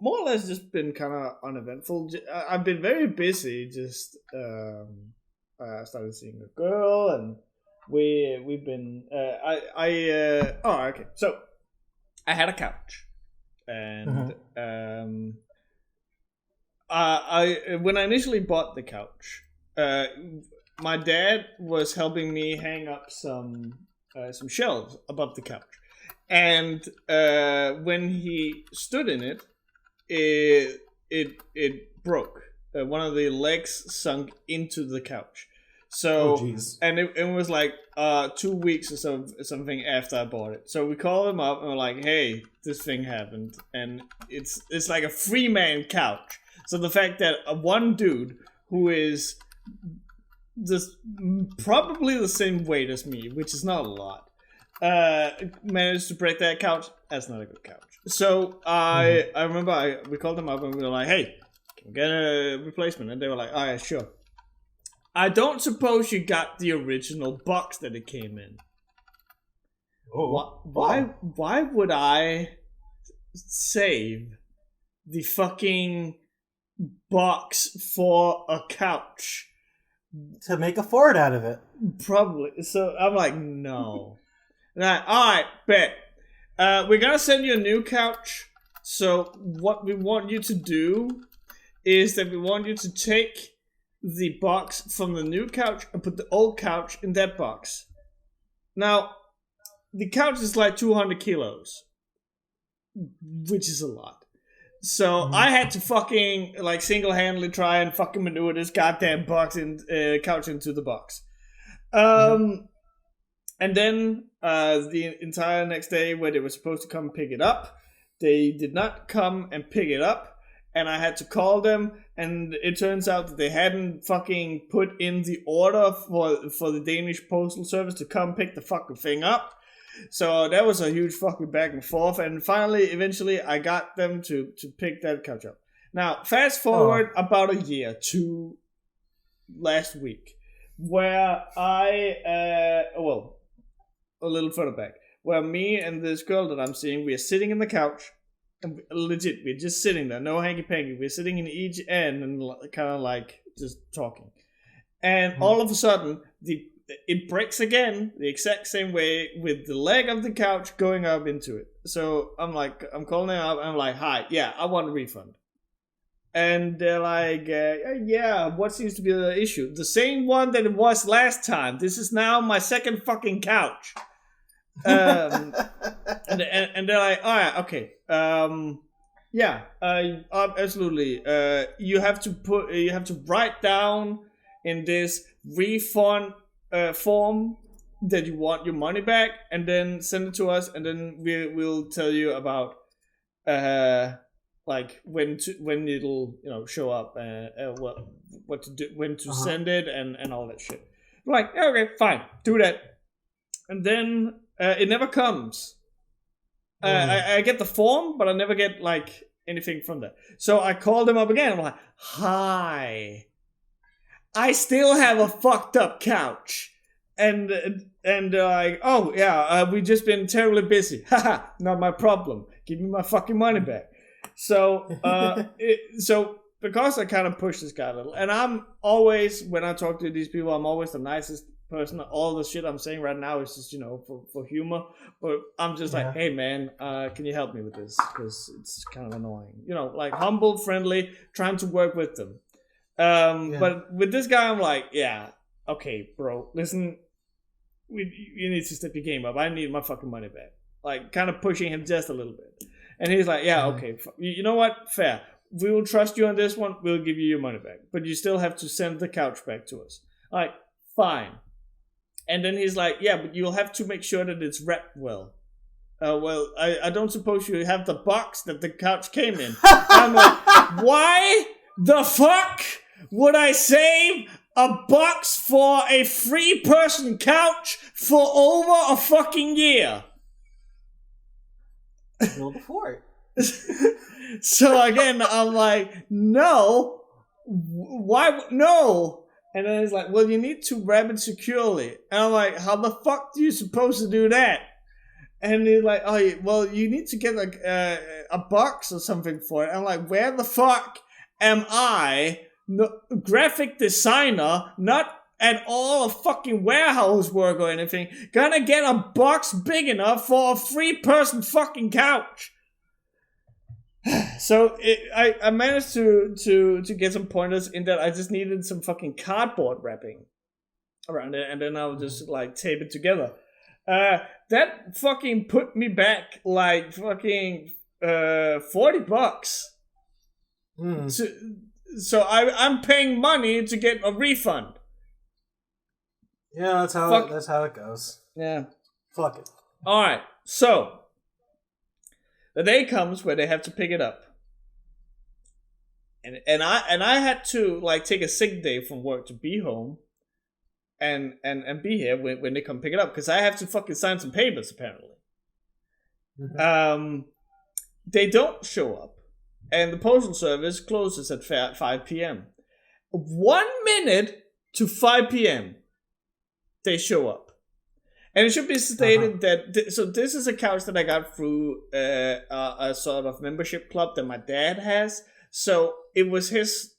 more or less just been kind of uneventful. I've been very busy. Just I started seeing a girl, and we've been. Okay. So I had a couch, and I when I initially bought the couch, my dad was helping me hang up some shelves above the couch, and when he stood in it, it broke. One of the legs sunk into the couch. So and it was like 2 weeks or something after I bought it. So we called him up and we're like, "Hey, this thing happened," and it's like a 3-man couch. So the fact that one dude who is just probably the same weight as me, which is not a lot, managed to break that couch. That's not a good couch. So I remember we called them up and we were like, "Hey, can we get a replacement?" And they were like, "Oh yeah, sure." I don't suppose you got the original box that it came in. Oh. Why would I save the fucking box for a couch? To make a fort out of it. Probably. So I'm like, no. Alright, bet. We're gonna send you a new couch. So what we want you to do is that we want you to take the box from the new couch and put the old couch in that box. Now, the couch is like 200 kilos, which is a lot. So I had to fucking like single-handedly try and fucking maneuver this goddamn couch into the box. And then the entire next day where they were supposed to come pick it up, they did not come and pick it up. And I had to call them, and it turns out that they hadn't fucking put in the order for the Danish postal service to come pick the fucking thing up. So that was a huge fucking back and forth, and finally, eventually, I got them to pick that couch up. Now, fast forward about a year to last week, where a little further back, where me and this girl that I'm seeing, we are sitting in the couch. Legit, we're just sitting there, no hanky-panky. We're sitting in each end and kind of like just talking. And all of a sudden, it breaks again, the exact same way, with the leg of the couch going up into it. So I'm calling them up, and I'm like, "Hi, yeah, I want a refund." And they're like, "Yeah, what seems to be the issue? The same one that it was last time. This is now my second fucking couch." And they're like, "All right, okay, absolutely. You have to write down in this refund form that you want your money back, and then send it to us, and then we'll tell you about like when it'll show up, what to do, when to send it, and all that shit." I'm like, "Okay, fine, do that." And then it never comes. I get the form, but I never get like anything from that. So I called them up again. I'm like, "Hi, I still have a fucked up couch," and they're like, "Oh yeah, we've just been terribly busy." Haha, not my problem. Give me my fucking money back. So because I kind of pushed this guy a little, and I'm always, when I talk to these people, I'm always the nicest person. All the shit I'm saying right now is just for humor, but I'm just like, "Hey man, can you help me with this, because it's kind of annoying," like humble, friendly, trying to work with them. But with this guy, I'm like, "Yeah, okay, bro, listen, you need to step your game up. I need my fucking money back." Like, kind of pushing him just a little bit, and he's like, "Yeah, okay, you know what, fair, we will trust you on this one, we'll give you your money back, but you still have to send the couch back to us." Like, fine. And then he's like, "Yeah, but you'll have to make sure that it's wrapped well." I don't suppose you have the box that the couch came in. I'm like, why the fuck would I save a box for a 3-person couch for over a fucking year? Build a fort. So again, I'm like, no. Why? No. And then it's like, "Well, you need to wrap it securely." And I'm like, "How the fuck do you supposed to do that?" And they're like, oh, well, you need to get like a box or something for it. I'm like, where the fuck am I, graphic designer, not at all a fucking warehouse work or anything, gonna get a box big enough for a 3-person fucking couch? So I managed to get some pointers in that I just needed some fucking cardboard wrapping around it, and then I'll just like tape it together. That fucking put me back like fucking $40. So I'm paying money to get a refund. Yeah, that's how it goes. Yeah. Fuck it. All right. So the day comes where they have to pick it up, and I had to like take a sick day from work to be home. And be here when they come pick it up, because I have to fucking sign some papers apparently. Mm-hmm. They don't show up, and the postal service closes at 5 p.m. 1 minute to 5 p.m. they show up, and it should be stated that so this is a couch that I got through a sort of membership club that my dad has. So it was his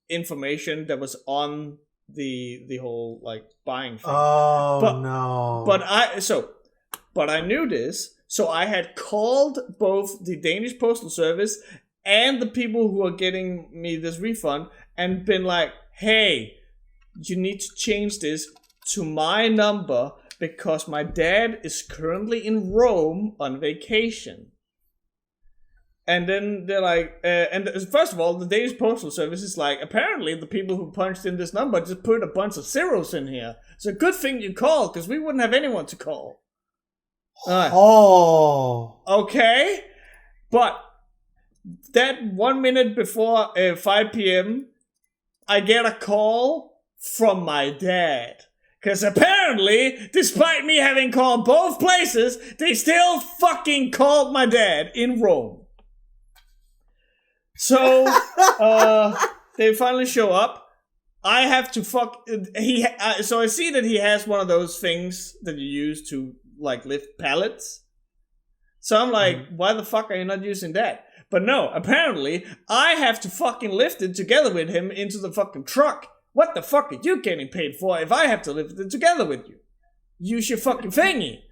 information that was on the whole like buying thing. No. But I knew this, so I had called both the Danish postal service and the people who are getting me this refund and been like, hey, you need to change this to my number because my dad is currently in Rome on vacation. And then they're like, and first of all, the Danish Postal Service is like, apparently the people who punched in this number just put a bunch of zeros in here. It's a good thing you called, because we wouldn't have anyone to call. Oh. Okay. But that 1 minute before 5 p.m., I get a call from my dad. Because apparently, despite me having called both places, they still fucking called my dad in Rome. So, they finally show up. I have to so I see that he has one of those things that you use to, like, lift pallets. So I'm like, why the fuck are you not using that? But no, apparently, I have to fucking lift it together with him into the fucking truck. What the fuck are you getting paid for if I have to lift it together with you? Use your fucking thingy.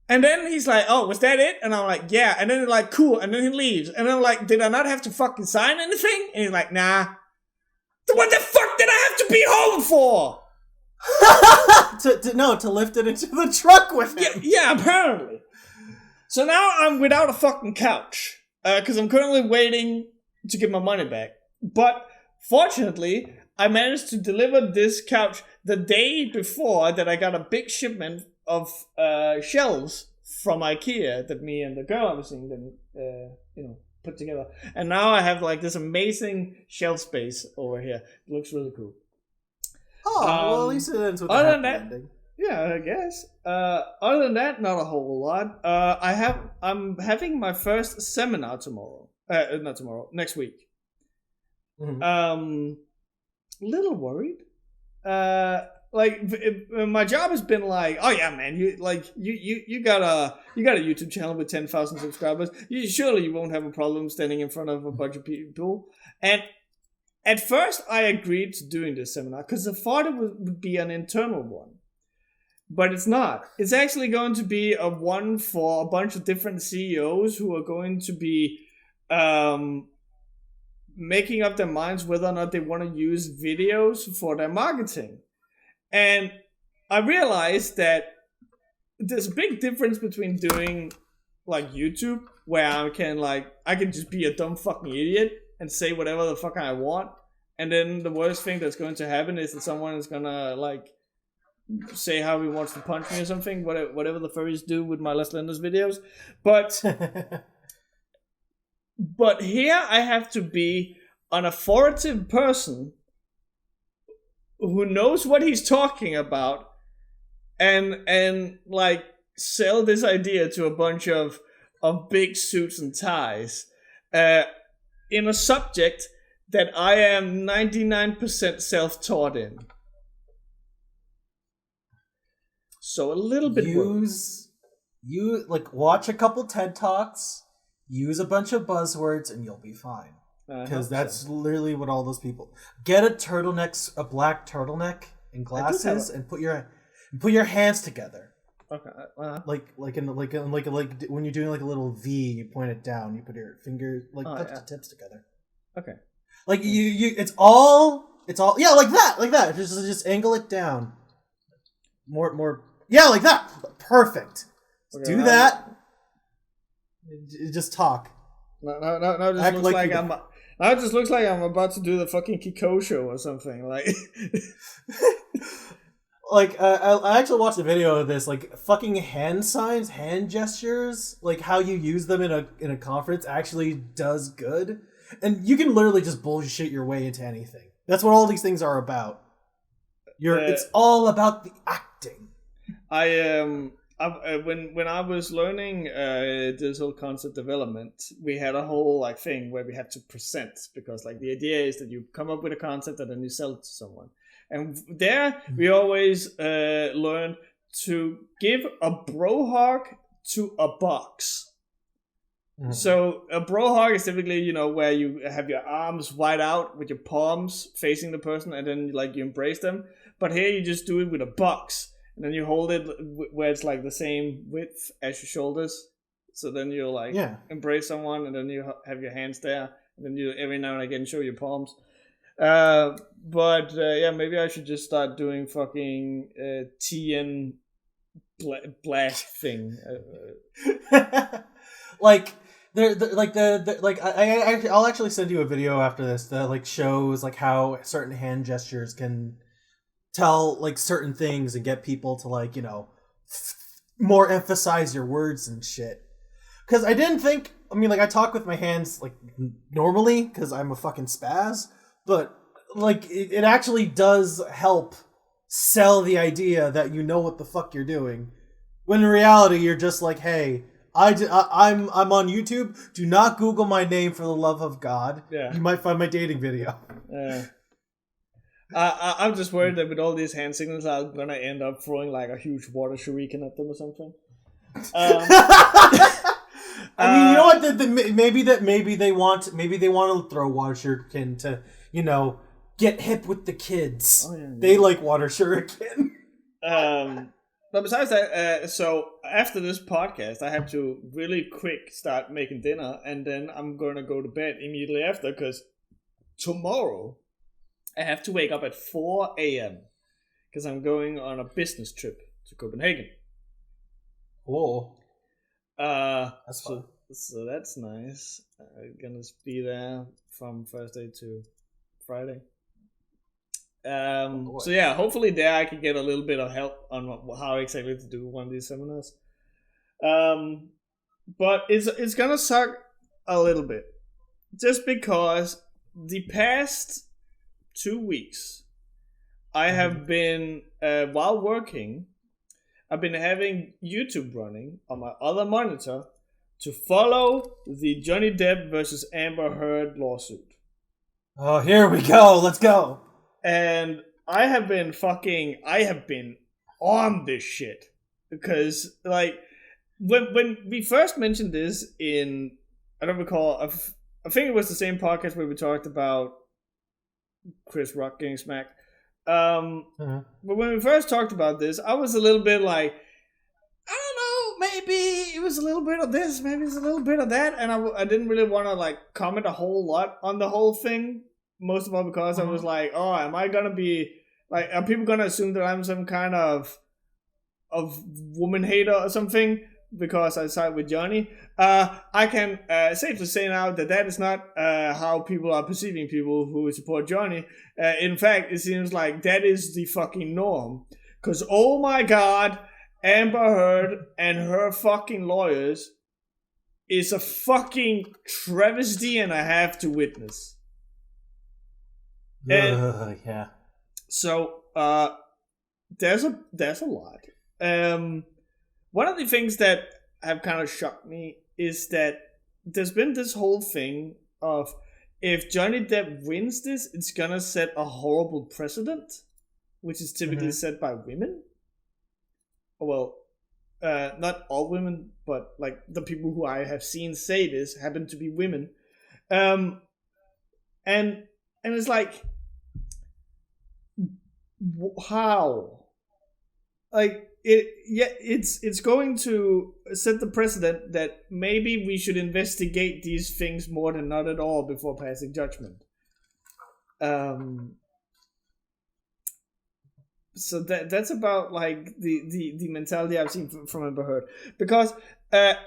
And then he's like, oh, was that it? And I'm like, yeah. And then he's like, cool. And then he leaves. And I'm like, did I not have to fucking sign anything? And he's like, nah. So what the fuck did I have to be home for? to lift it into the truck with him. Yeah, apparently. So now I'm without a fucking couch. Because I'm currently waiting to get my money back. But fortunately, I managed to deliver this couch the day before that I got a big shipment of shelves from IKEA that me and the girl I was seeing them, put together. And now I have like this amazing shelf space over here. It looks really cool. Oh, well, at least it ends with a happy ending. Yeah, I guess. Other than that, not a whole lot. I'm having my first seminar tomorrow. Not tomorrow. Next week. Mm-hmm. Little worried. My job has been like, oh yeah, man, you got a YouTube channel with 10,000 subscribers. Surely you won't have a problem standing in front of a bunch of people. And at first, I agreed to doing this seminar because I thought it would be an internal one, but it's not. It's actually going to be a one for a bunch of different CEOs who are going to be making up their minds whether or not they want to use videos for their marketing. And I realized that there's a big difference between doing like YouTube, where I can just be a dumb fucking idiot and say whatever the fuck I want, and then the worst thing that's going to happen is that someone is gonna like say how he wants to punch me or something, whatever the furries do with my Les Lenders videos. But here I have to be an authoritative person who knows what he's talking about and like sell this idea to a bunch of big suits and ties in a subject that I am 99% self-taught in. So a little bit use You watch a couple TED Talks, use a bunch of buzzwords, and you'll be fine. Because that's literally what all those people get a black turtleneck and glasses, and put your hands together. Okay. Like when you're doing like a little V, you point it down. You put your fingers touch the tips together. Okay. Like you, it's all yeah, like that. Just angle it down. More. Yeah, like that. Perfect. Okay, do that. Just talk. No. It just looks like I'm about to do the fucking Kiko show or something. Like, I actually watched a video of this. Like, fucking hand signs, hand gestures, like how you use them in a conference actually does good, and you can literally just bullshit your way into anything. That's what all these things are about. It's all about the acting. When I was learning digital concept development, we had a whole thing where we had to present, because the idea is that you come up with a concept and then you sell it to someone. And there we always learn to give a bro hug to a box. Mm-hmm. So a bro hug is typically, where you have your arms wide out with your palms facing the person, and then you embrace them. But here you just do it with a box. And then you hold it where it's the same width as your shoulders. So then you embrace someone, and then you have your hands there. And then you every now and again show your palms. But maybe I should just start doing fucking TN blast thing. I'll actually send you a video after this that shows how certain hand gestures can tell certain things and get people to more emphasize your words and shit. Because I didn't think, I talk with my hands normally because I'm a fucking spaz, but it actually does help sell the idea that you know what the fuck you're doing, when in reality you're just hey, I'm on YouTube, do not Google my name for the love of God. You might find my dating video. I'm just worried that with all these hand signals, I'm gonna end up throwing a huge water shuriken at them or something. You know what? Maybe they want to throw water shuriken to get hip with the kids. Oh, yeah. They like water shuriken. But besides that, so after this podcast, I have to really quick start making dinner, and then I'm gonna go to bed immediately after, because tomorrow I have to wake up at 4 a.m. because I'm going on a business trip to Copenhagen. Whoa. That's fun. So that's nice. I'm gonna be there from Thursday to Friday. So yeah, hopefully there I can get a little bit of help on how exactly to do one of these seminars. But it's gonna suck a little bit, just because the past 2 weeks I have been while working, I've been having YouTube running on my other monitor to follow the Johnny Depp versus Amber Heard lawsuit. Oh, here we go. Let's go. And I have been on this shit, because when we first mentioned this in, I don't recall, I think it was the same podcast where we talked about Chris Rock getting smacked. But when we first talked about this, I was a little bit I don't know, maybe it was a little bit of this, maybe it's a little bit of that, and I didn't really want to comment a whole lot on the whole thing, most of all because I was oh, am I gonna be are people gonna assume that I'm some kind of woman hater or something because I side with Johnny? I can safely say now that is not how people are perceiving people who support Johnny. In fact, it seems like that is the fucking norm. Because, oh my god, Amber Heard and her fucking lawyers is a fucking travesty and I have to witness. Yeah. So, there's a lot. One of the things that have kind of shocked me is that there's been this whole thing of, if Johnny Depp wins this, it's gonna set a horrible precedent, which is typically set by women. Well, not all women, but like the people who I have seen say this happen to be women. And it's like, how? Like it's going to set the precedent that maybe we should investigate these things more than not at all before passing judgment. So that's about like the mentality I've seen from Amber Heard, because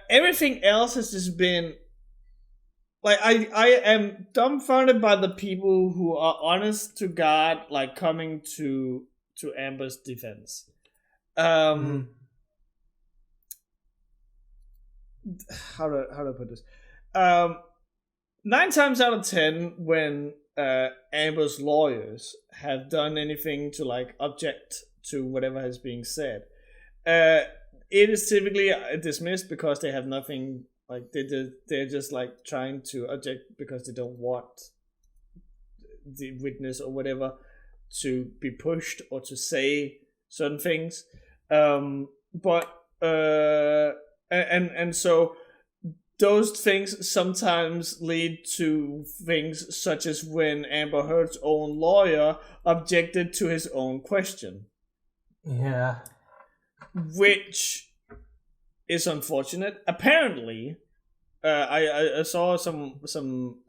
everything else has just been like, I am dumbfounded by the people who are honest to God, like coming to Amber's defense. How do I put this? 9 times out of 10, when Amber's lawyers have done anything to like object to whatever is being said, it is typically dismissed because they have nothing. Like they're just like trying to object because they don't want the witness or whatever to be pushed or to say certain things. But so those things sometimes lead to things such as when Amber Heard's own lawyer objected to his own question. Yeah. Which is unfortunate. Apparently, I saw some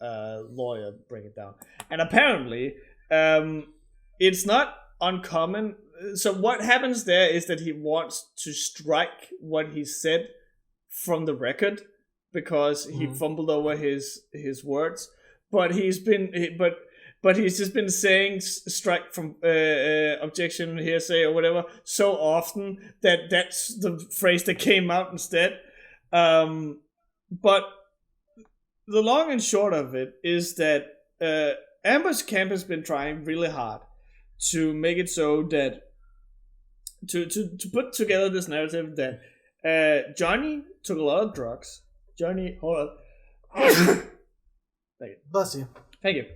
lawyer break it down, and apparently, it's not uncommon. So what happens there is that he wants to strike what he said from the record because he fumbled over his words, but he's just been saying strike from objection, hearsay, or whatever so often that that's the phrase that came out instead. But the long and short of it is that Amber's camp has been trying really hard to make it so that to put together this narrative that Johnny took a lot of drugs. Johnny, hold on. Thank you. Bless you. Thank you.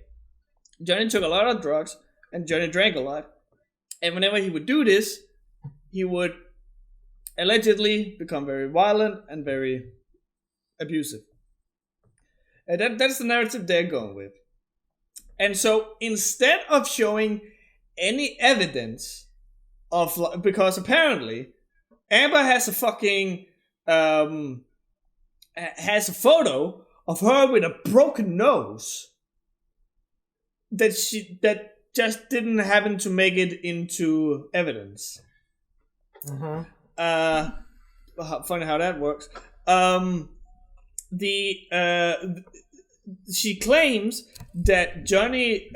Johnny took a lot of drugs, and Johnny drank a lot. And whenever he would do this, he would allegedly become very violent and very abusive. And that's the narrative they're going with. And so instead of showing any evidence of, because apparently Amber has a fucking has a photo of her with a broken nose that just didn't happen to make it into evidence. Funny how that works. She claims that Johnny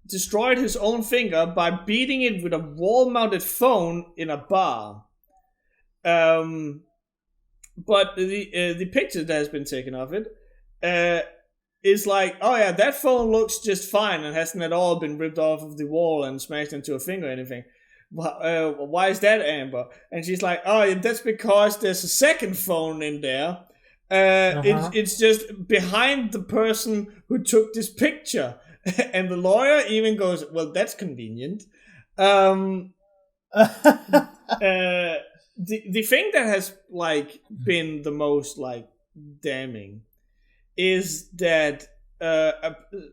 destroyed his own finger by beating it with a wall-mounted phone in a bar. But the picture that has been taken of it is like, oh yeah, that phone looks just fine and hasn't at all been ripped off of the wall and smashed into a finger or anything. Why is that, Amber? And she's like, oh, that's because there's a second phone in there. It's just behind the person who took this picture. And the lawyer even goes, well, that's convenient. The thing that has like been the most like damning is that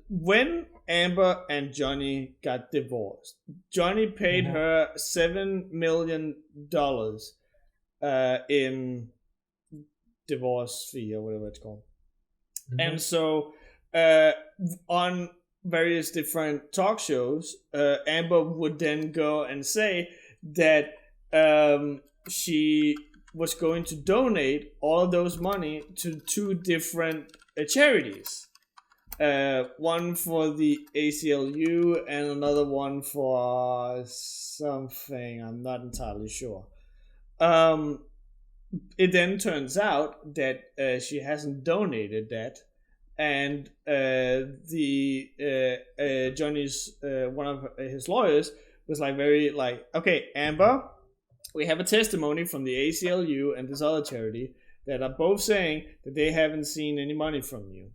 when Amber and Johnny got divorced, Johnny paid her $7 million in divorce fee or whatever it's called. And so on various different talk shows, Amber would then go and say that she was going to donate all of those money to 2 different charities. One for the ACLU and another one for something, I'm not entirely sure. It then turns out that she hasn't donated that, and Johnny's one of his lawyers was like very like, okay, Amber, we have a testimony from the ACLU and this other charity that are both saying that they haven't seen any money from you.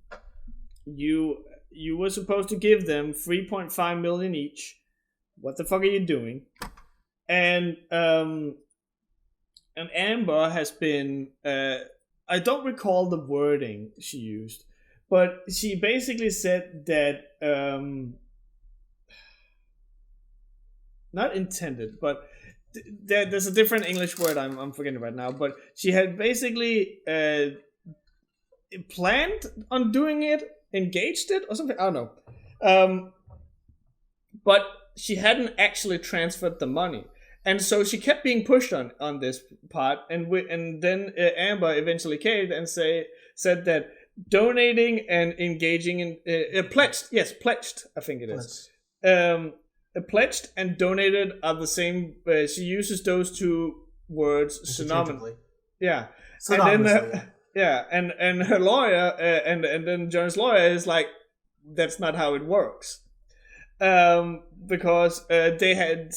You were supposed to give them $3.5 million each. What the fuck are you doing? And and Amber has been. I don't recall the wording she used, but she basically said that not intended, but there's a different English word I'm forgetting right now. But she had basically planned on doing it, engaged it, or something. I don't know. But she hadn't actually transferred the money. And so she kept being pushed on this part, and then Amber eventually caved and said that donating and engaging in pledged, I think it is. Pledged and donated are the same. She uses those two words synonymously. Yeah, synonymously. And her lawyer and then John's lawyer is like, that's not how it works. Because there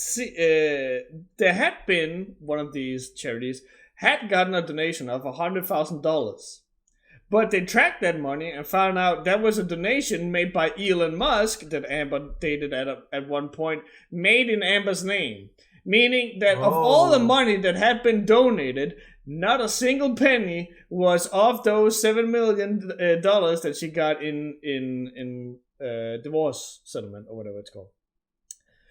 had been one of these charities had gotten a donation of $100,000, but they tracked that money and found out that was a donation made by Elon Musk that Amber dated at one point, made in Amber's name, meaning that of all the money that had been donated, not a single penny was of those $7 million that she got in divorce settlement or whatever it's called.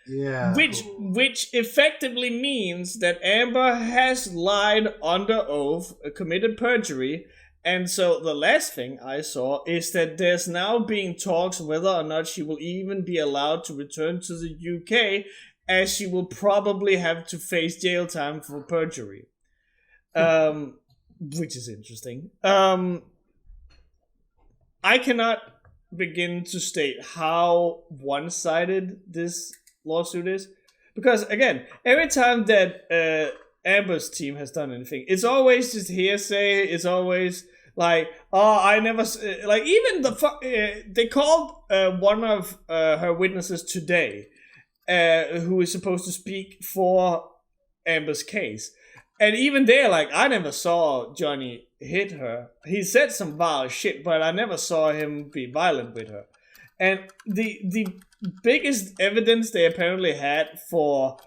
Yeah. Which effectively means that Amber has lied under oath, committed perjury, and so the last thing I saw is that there's now being talks whether or not she will even be allowed to return to the UK, as she will probably have to face jail time for perjury. Which is interesting. I cannot begin to state how one-sided this lawsuit is, because again, every time that Amber's team has done anything, it's always just hearsay. It's always like, oh, I never like, even they called one of her witnesses today, who is supposed to speak for Amber's case, and even they're like, I never saw Johnny hit her. He said some vile shit, but I never saw him be violent with her. And the biggest evidence they apparently had for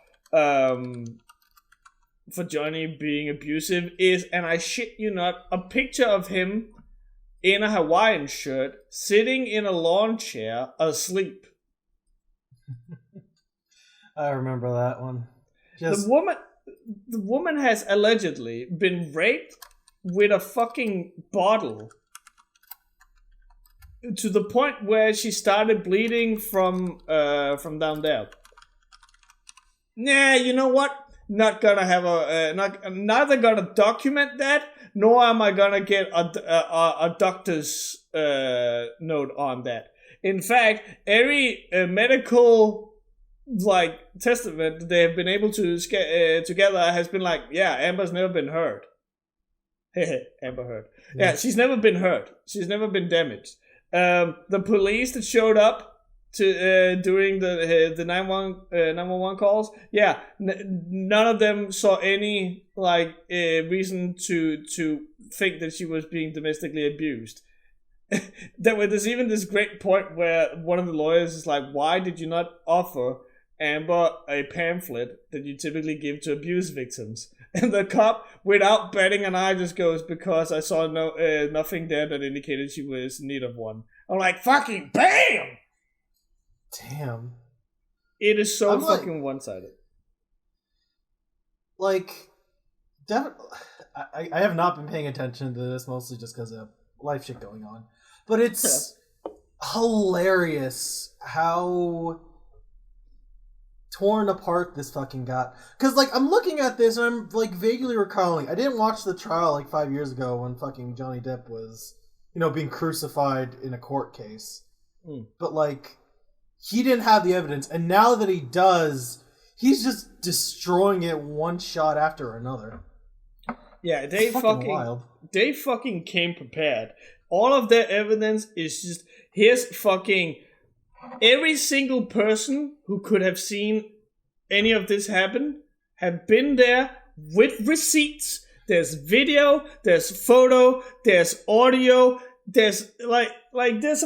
Johnny being abusive is, and I shit you not, a picture of him in a Hawaiian shirt sitting in a lawn chair asleep. I remember that one. The woman has allegedly been raped with a fucking bottle to the point where she started bleeding from down there. Nah, you know what? Not gonna have neither gonna document that, nor am I gonna get a doctor's note on that. In fact, every medical testament they have been able to together has been like, yeah, Amber's never been hurt. Amber hurt. Yeah, she's never been hurt. She's never been damaged. The police that showed up to during the 911 calls, yeah, none of them saw any reason to think that she was being domestically abused. There's even this great point where one of the lawyers is like, why did you not offer Amber a pamphlet that you typically give to abuse victims? And the cop, without batting an eye, just goes, because I saw nothing there that indicated she was in need of one. I'm like, fucking BAM! Damn. It is so fucking one-sided. I have not been paying attention to this, mostly just because of life shit going on. But it's hilarious how torn apart this fucking got. Because, I'm looking at this and I'm, vaguely recalling. I didn't watch the trial, 5 years ago when fucking Johnny Depp was, being crucified in a court case. But, he didn't have the evidence. And now that he does, he's just destroying it one shot after another. Yeah, they fucking came prepared. All of their evidence is just, here's fucking every single person who could have seen any of this happen have been there with receipts. There's video, there's photo, there's audio, there's there's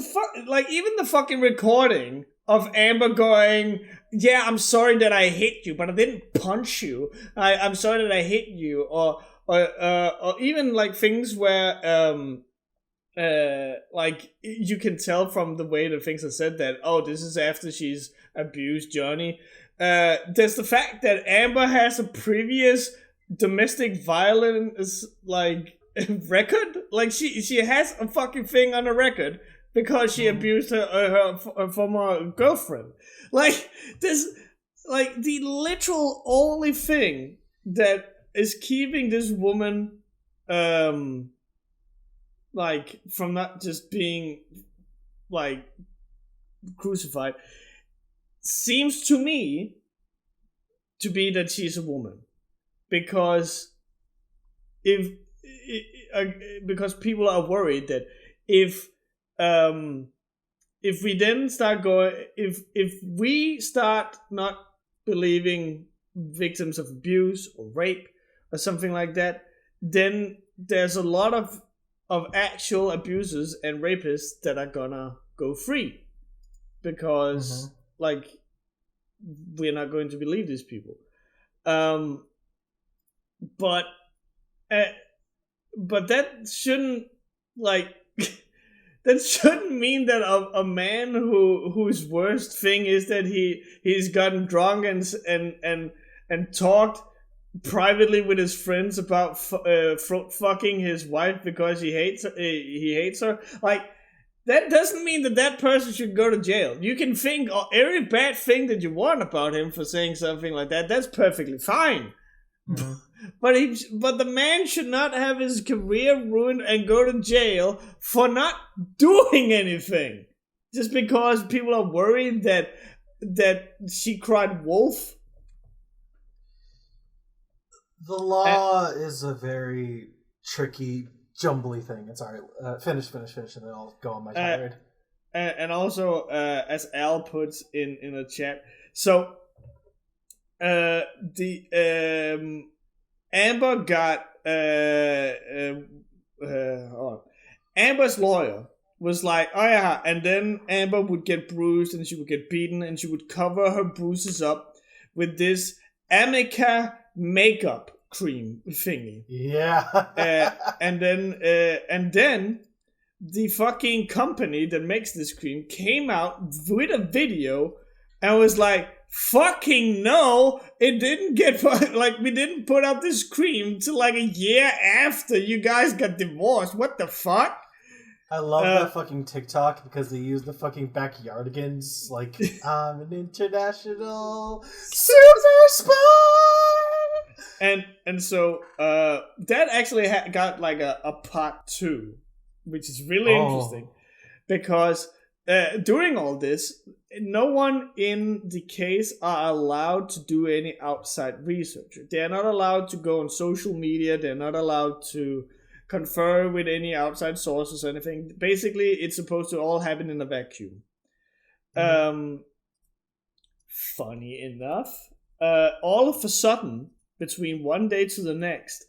even the fucking recording of Amber going, yeah, I'm sorry that I hit you, but I didn't punch you. I'm sorry that I hit you, or even like things where like you can tell from the way that things are said that this is after she's abused Johnny. There's the fact that Amber has a previous domestic violence like record. Like she has a fucking thing on a record because she abused her former girlfriend. Like this, like the literal only thing that is keeping this woman like from not just being like crucified seems to me to be that she's a woman, because because people are worried that if we then start going, if we start not believing victims of abuse or rape or something like that, then there's a lot of actual abusers and rapists that are gonna go free, because like we're not going to believe these people. But that shouldn't like that shouldn't mean that a man whose worst thing is that he's gotten drunk and talked privately with his friends about fucking his wife because he hates her. Like, that doesn't mean that person should go to jail. You can think every bad thing that you want about him for saying something like that. That's perfectly fine. Mm-hmm. But the man should not have his career ruined and go to jail for not doing anything, just because people are worried that she cried wolf. The law is a very tricky, jumbly thing. It's alright. Finish, and then I'll go on my tirade. And also, as Al puts in a chat, so the Amber got Amber's lawyer was like, oh yeah, and then Amber would get bruised and she would get beaten and she would cover her bruises up with this Amica makeup cream thingy. Yeah. And then the fucking company that makes this cream came out with a video and was like, fucking no, it didn't get, like, we didn't put out this cream till like a year after you guys got divorced. What the fuck? I love that fucking TikTok because they use the fucking backyardigans. Like, I'm an international super spy. And so that actually got like a part 2, which is really interesting, because during all this, no one in the case are allowed to do any outside research. They're not allowed to go on social media. They're not allowed to confer with any outside sources or anything. Basically, it's supposed to all happen in a vacuum. Funny enough, all of a sudden, between one day to the next,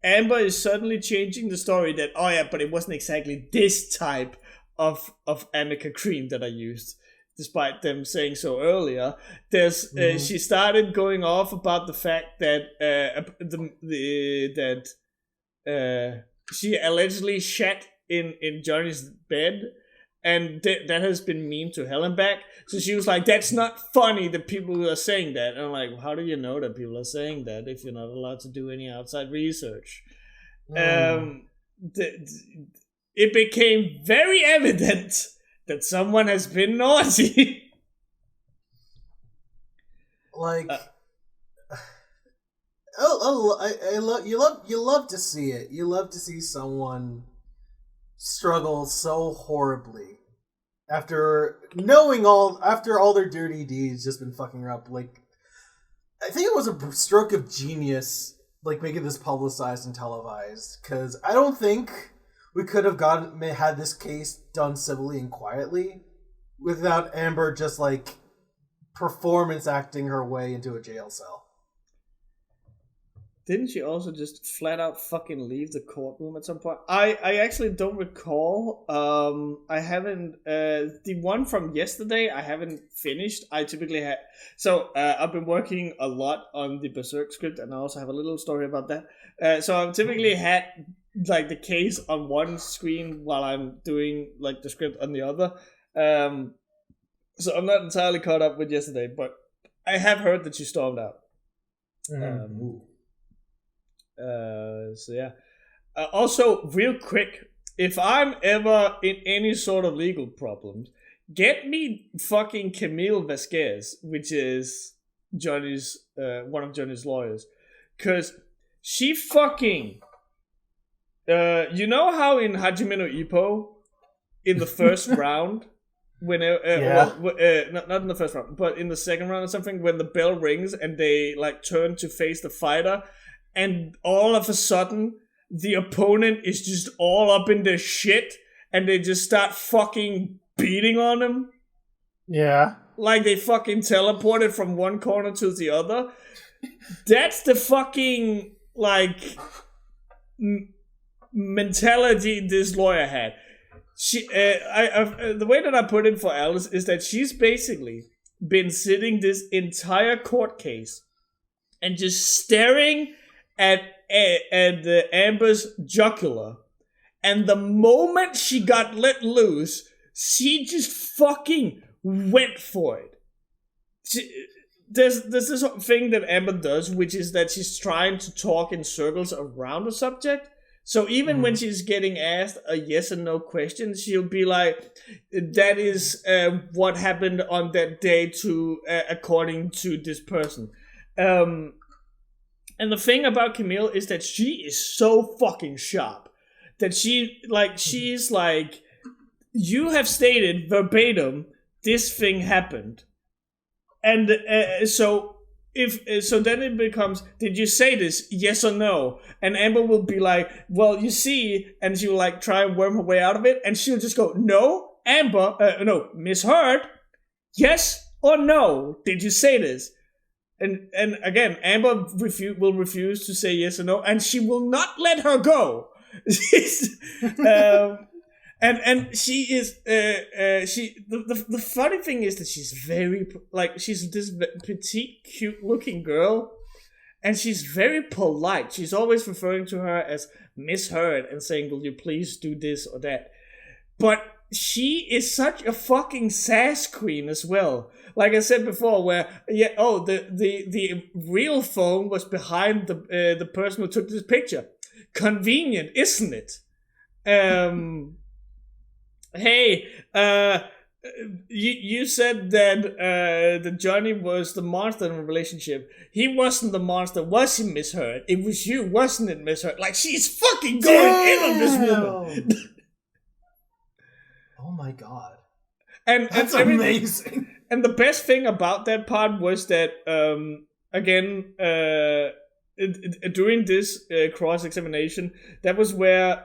Amber is suddenly changing the story that, oh yeah, but it wasn't exactly this type of Amica cream that I used, despite them saying so earlier. There's she started going off about the fact that she allegedly shat in Johnny's bed, and that has been memed to hell and back. So she was like, that's not funny that people are saying that. And I'm like, how do you know that people are saying that if you're not allowed to do any outside research? It became very evident that someone has been naughty. Like, you love to see it. You love to see someone struggle so horribly after all their dirty deeds just been fucking her up. Like, I think it was a stroke of genius, like, making this publicized and televised, because I don't think we could have had this case done civilly and quietly without Amber just, like, performance acting her way into a jail cell. Didn't she also just flat out fucking leave the courtroom at some point? I actually don't recall. I haven't the one from yesterday I haven't finished. I typically have I've been working a lot on the Berserk script, and I also have a little story about that. So I've typically had like the case on one screen while I'm doing like the script on the other. So I'm not entirely caught up with yesterday, but I have heard that she stormed out. So yeah. Also, real quick, if I'm ever in any sort of legal problems, get me fucking Camille Vasquez, which is Johnny's one of Johnny's lawyers, because she fucking you know how in Hajime no Ippo in the first round when not in the first round but in the second round or something, when the bell rings and they like turn to face the fighter, and all of a sudden the opponent is just all up in their shit and they just start fucking beating on him. Yeah. Like they fucking teleported from one corner to the other. That's the fucking like mentality this lawyer had. She, the way that I put it for Alice is that she's basically been sitting this entire court case and just staring at Amber's jugular, and the moment she got let loose, she just fucking went for it. There's this thing that Amber does, which is that she's trying to talk in circles around a subject. So even when she's getting asked a yes or no question, she'll be like, that is what happened on that day to according to this person. And the thing about Camille is that she is so fucking sharp that she's like, you have stated verbatim this thing happened. And then it becomes, did you say this, yes or no? And Amber will be like, well, you see, and she'll like try and worm her way out of it, and she'll just go, no, Amber, no, misheard, yes or no, did you say this? And again, Amber will refuse to say yes or no, and she will not let her go. And she is the funny thing is that she's very she's this petite, cute looking girl, and she's very polite. She's always referring to her as Miss Heard and saying, "Will you please do this or that?" But she is such a fucking sass queen as well. Like I said before, the real phone was behind the person who took this picture. Convenient, isn't it? Hey, you said that Johnny was the monster in the relationship. He wasn't the monster, was he, Miss Heard? It was you, wasn't it, Miss Heard? Like, she's fucking going in on this woman. Oh my god. And that's amazing. And the best thing about that part was that, during this cross-examination, that was where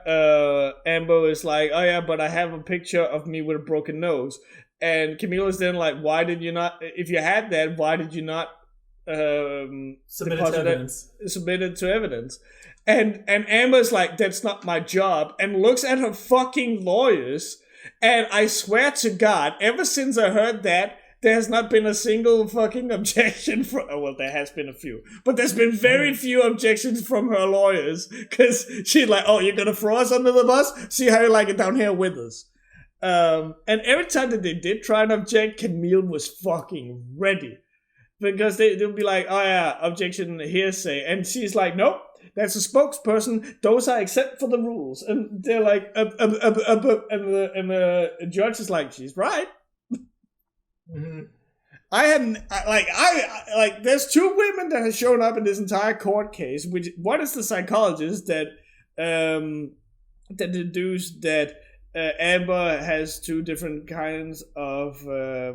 Amber was like, oh yeah, but I have a picture of me with a broken nose. And Camille is then like, why did you not, if you had that, why did you not submit it to evidence? And Amber's like, that's not my job, and looks at her fucking lawyers. And I swear to God, ever since I heard that, there has not been a single fucking objection from... well, there has been a few. But there's been very few objections from her lawyers. Because she's like, oh, you're going to throw us under the bus? See how you like it down here with us. And every time that they did try and object, Camille was fucking ready. Because they'll be like, oh yeah, objection, hearsay. And she's like, nope, that's a spokesperson. Those are except for the rules. And they're like, and the judge is like, she's right. Mm-hmm. There's two women that have shown up in this entire court case. Which, one is the psychologist that deduced that Amber has two different kinds of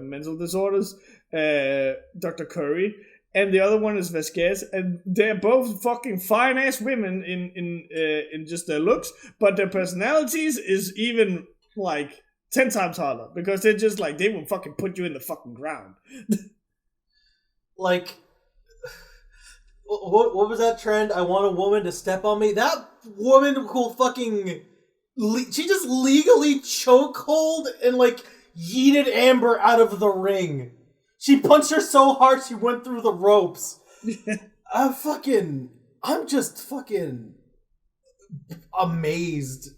mental disorders, Dr. Curry, and the other one is Vasquez, and they're both fucking fine ass women in just their looks, but their personalities is even like 10 times harder, because they're just like, they will fucking put you in the fucking ground. what was that trend? I want a woman to step on me. That woman who fucking she just legally chokehold and like yeeted Amber out of the ring. She punched her so hard she went through the ropes. I'm just fucking amazed.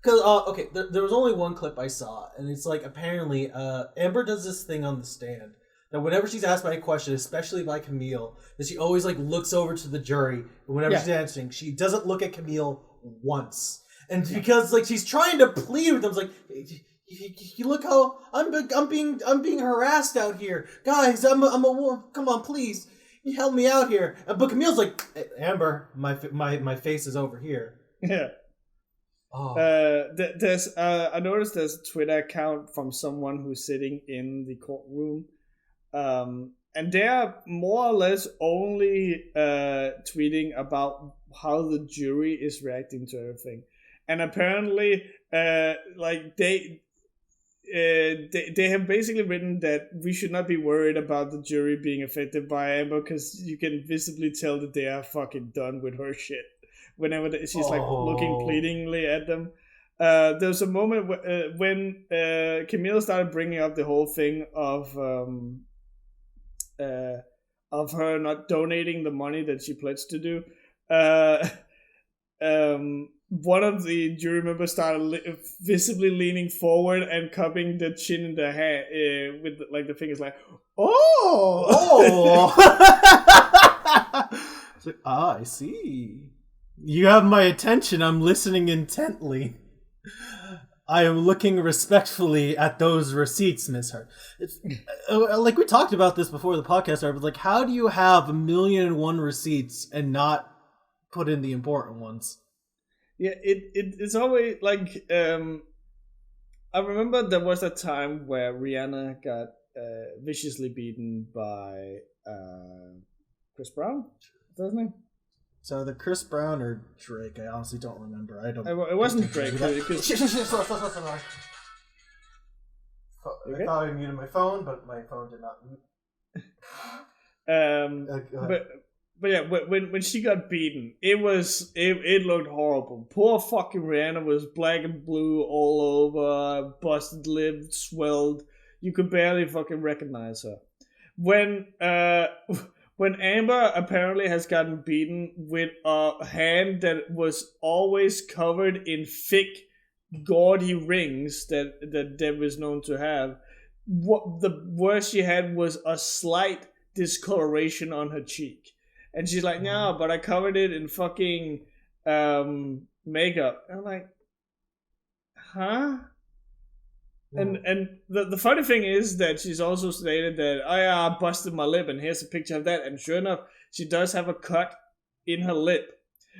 Because, okay, there was only one clip I saw, and it's like, apparently, Amber does this thing on the stand, that whenever she's asked by a question, especially by Camille, that she always, like, looks over to the jury, and whenever she's answering, she doesn't look at Camille once. And because, like, she's trying to plead with them, it's like, you look how I'm being harassed out here. Guys, I'm a woman. Come on, please. You help me out here. But Camille's like, hey, Amber, my face is over here. Yeah. Oh. There's I noticed there's a Twitter account from someone who's sitting in the courtroom, and they're more or less only tweeting about how the jury is reacting to everything, and apparently, like they have basically written that we should not be worried about the jury being affected by Amber because you can visibly tell that they are fucking done with her shit. Whenever she's like looking pleadingly at them, there's a moment when Camille started bringing up the whole thing of her not donating the money that she pledged to do. One of the jury members started visibly leaning forward and cupping the chin in the hand with like the fingers, like, oh. It's like, I see. You have my attention. I'm listening intently. I am looking respectfully at those receipts, Miss Hart. It's like we talked about this before the podcast started, but like, how do you have 1,000,001 receipts and not put in the important ones? Yeah, it's always like I remember there was a time where Rihanna got viciously beaten by Chris Brown. Is that his name? So the Chris Brown or Drake? I honestly don't remember. It wasn't Drake. I thought I muted my phone, but my phone did not mute. But yeah, when she got beaten, it looked horrible. Poor fucking Rihanna was black and blue all over, busted lip, swelled. You could barely fucking recognize her. When Amber apparently has gotten beaten with a hand that was always covered in thick, gaudy rings that Depp was known to have, what the worst she had was a slight discoloration on her cheek. And she's like, no, but I covered it in fucking makeup. And I'm like, huh? And the funny thing is that she's also stated that I busted my lip and here's a picture of that, and sure enough she does have a cut in her lip.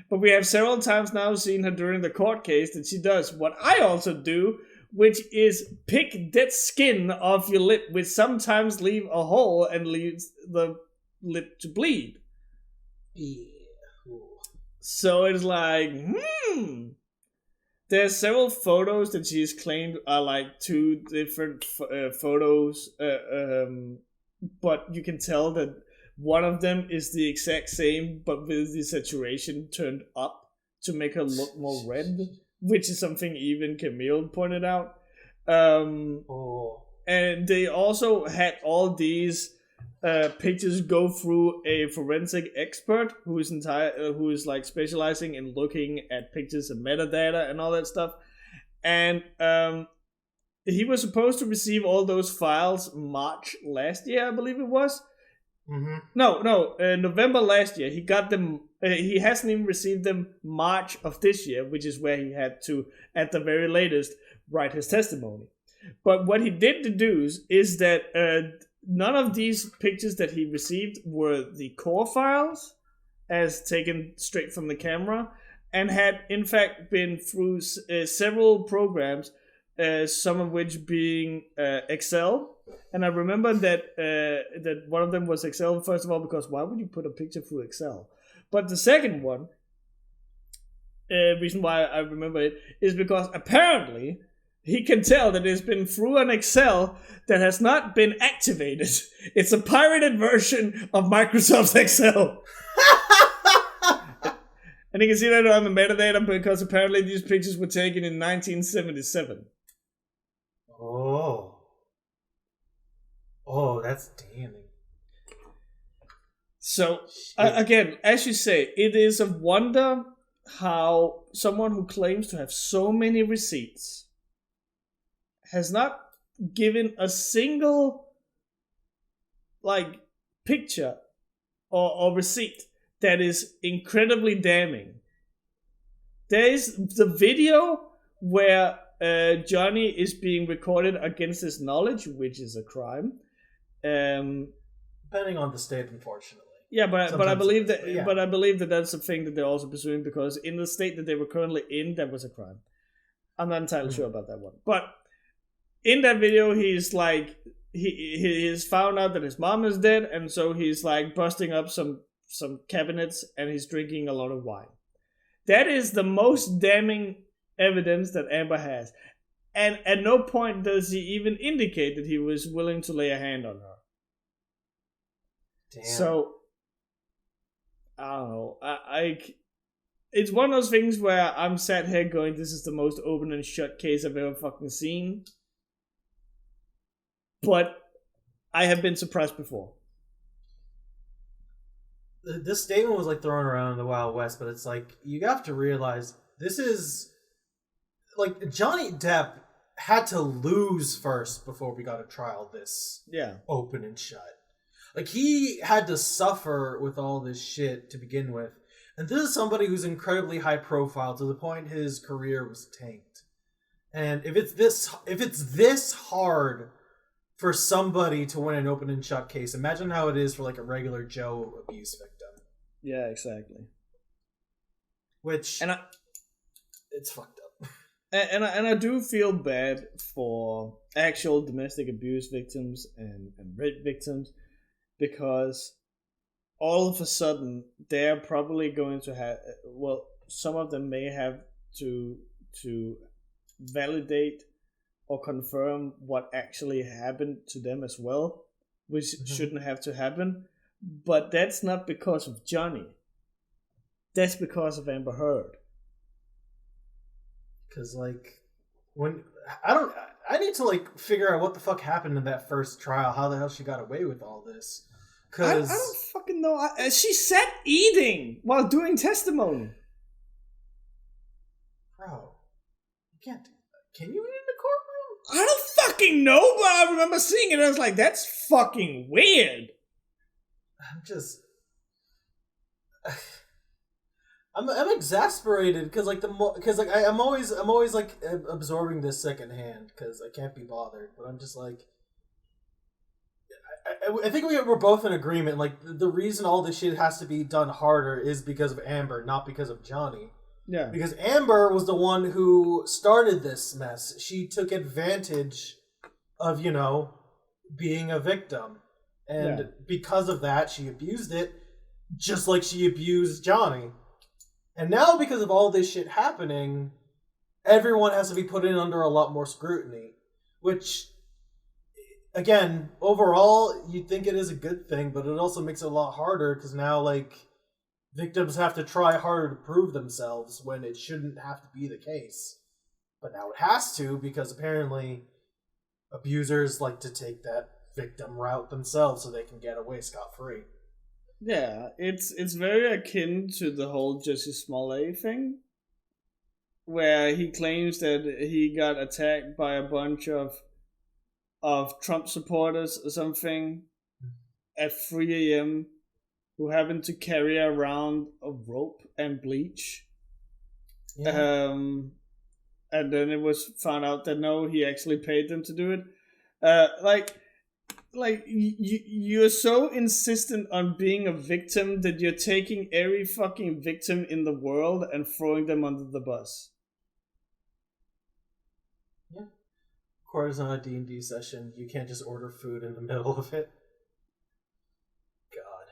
But we have several times now seen her during the court case that she does what I also do, which is pick that skin off your lip, which sometimes leave a hole and leaves the lip to bleed. Yeah. So it's like, there's several photos that she's claimed are like two different photos, but you can tell that one of them is the exact same, but with the saturation turned up to make her look more red, which is something even Camille pointed out. And they also had all these pictures go through a forensic expert who is like specializing in looking at pictures and metadata and all that stuff, and he was supposed to receive all those files March last year, I believe it was. November last year. He got them. He hasn't even received them March of this year, which is where he had to, at the very latest, write his testimony. But what he did deduce is that none of these pictures that he received were the core files, as taken straight from the camera, and had in fact been through several programs, some of which being Excel. And I remember that one of them was Excel, first of all, because why would you put a picture through Excel? But the second one, reason why I remember it, is because apparently he can tell that it's been through an Excel that has not been activated. It's a pirated version of Microsoft Excel. And you can see that on the metadata because apparently these pictures were taken in 1977. Oh, that's damning. So, again, as you say, it is a wonder how someone who claims to have so many receipts has not given a single, like, picture or receipt that is incredibly damning. There is the video where Johnny is being recorded against his knowledge, which is a crime. Depending on the state, unfortunately. Yeah, but I believe that yeah. but I believe that that's a thing that they're also pursuing because in the state that they were currently in, that was a crime. I'm not entirely sure about that one, but in that video, he's like he's found out that his mom is dead, and so he's like busting up some cabinets and he's drinking a lot of wine. That is the most damning evidence that Amber has, and at no point does he even indicate that he was willing to lay a hand on her. Damn. So. I don't know. It's one of those things where I'm sat here going, this is the most open and shut case I've ever fucking seen. But I have been surprised before. This statement was like thrown around in the Wild West, but it's like, you have to realize this is like Johnny Depp had to lose first before we got a trial this open and shut. Like, he had to suffer with all this shit to begin with. And this is somebody who's incredibly high profile to the point his career was tanked. And if it's this hard for somebody to win an open and shut case, imagine how it is for like a regular Joe abuse victim. Yeah, exactly. Which it's fucked up. And I do feel bad for actual domestic abuse victims and rape victims. Because all of a sudden they're probably going to have, well, some of them may have to validate or confirm what actually happened to them as well, which shouldn't have to happen. But that's not because of Johnny. That's because of Amber Heard. Because like when I need to like figure out what the fuck happened in that first trial. How the hell she got away with all this? I don't fucking know. She sat eating while doing testimony. Bro, you can't do that. Can you eat in the courtroom? I don't fucking know, but I remember seeing it and I was like, that's fucking weird. I'm exasperated because like I'm always like absorbing this secondhand because I can't be bothered. But I'm just like, I think we're both in agreement. Like the reason all this shit has to be done harder is because of Amber, not because of Johnny. Yeah. Because Amber was the one who started this mess. She took advantage of, being a victim. And because of that, she abused it, just like she abused Johnny. And now, because of all this shit happening, everyone has to be put in under a lot more scrutiny. Which, again, overall, you'd think it is a good thing, but it also makes it a lot harder, because now, victims have to try harder to prove themselves when it shouldn't have to be the case. But now it has to, because apparently abusers like to take that victim route themselves so they can get away scot-free. Yeah, it's very akin to the whole Jussie Smollett thing, where he claims that he got attacked by a bunch of Trump supporters or something at 3 a.m. who happened to carry around a rope and bleach. Yeah. And then it was found out that no, he actually paid them to do it. You're so insistent on being a victim that you're taking every fucking victim in the world and throwing them under the bus. Yeah. Of course, on a D&D session, you can't just order food in the middle of it. God.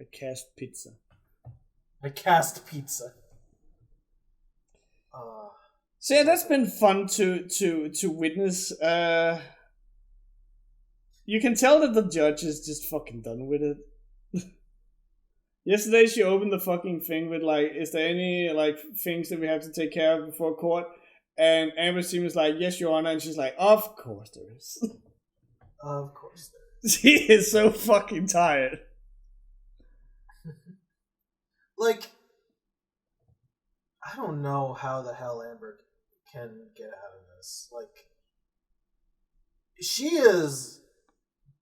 I cast pizza. So yeah, that's been fun to witness. You can tell that the judge is just fucking done with it. Yesterday she opened the fucking thing with like, is there any like things that we have to take care of before court? And Amber seems like, yes, Your Honor. And she's like, of course there is. Of course there is. She is so fucking tired. Like, I don't know how the hell Amber can get out of this. Like, she has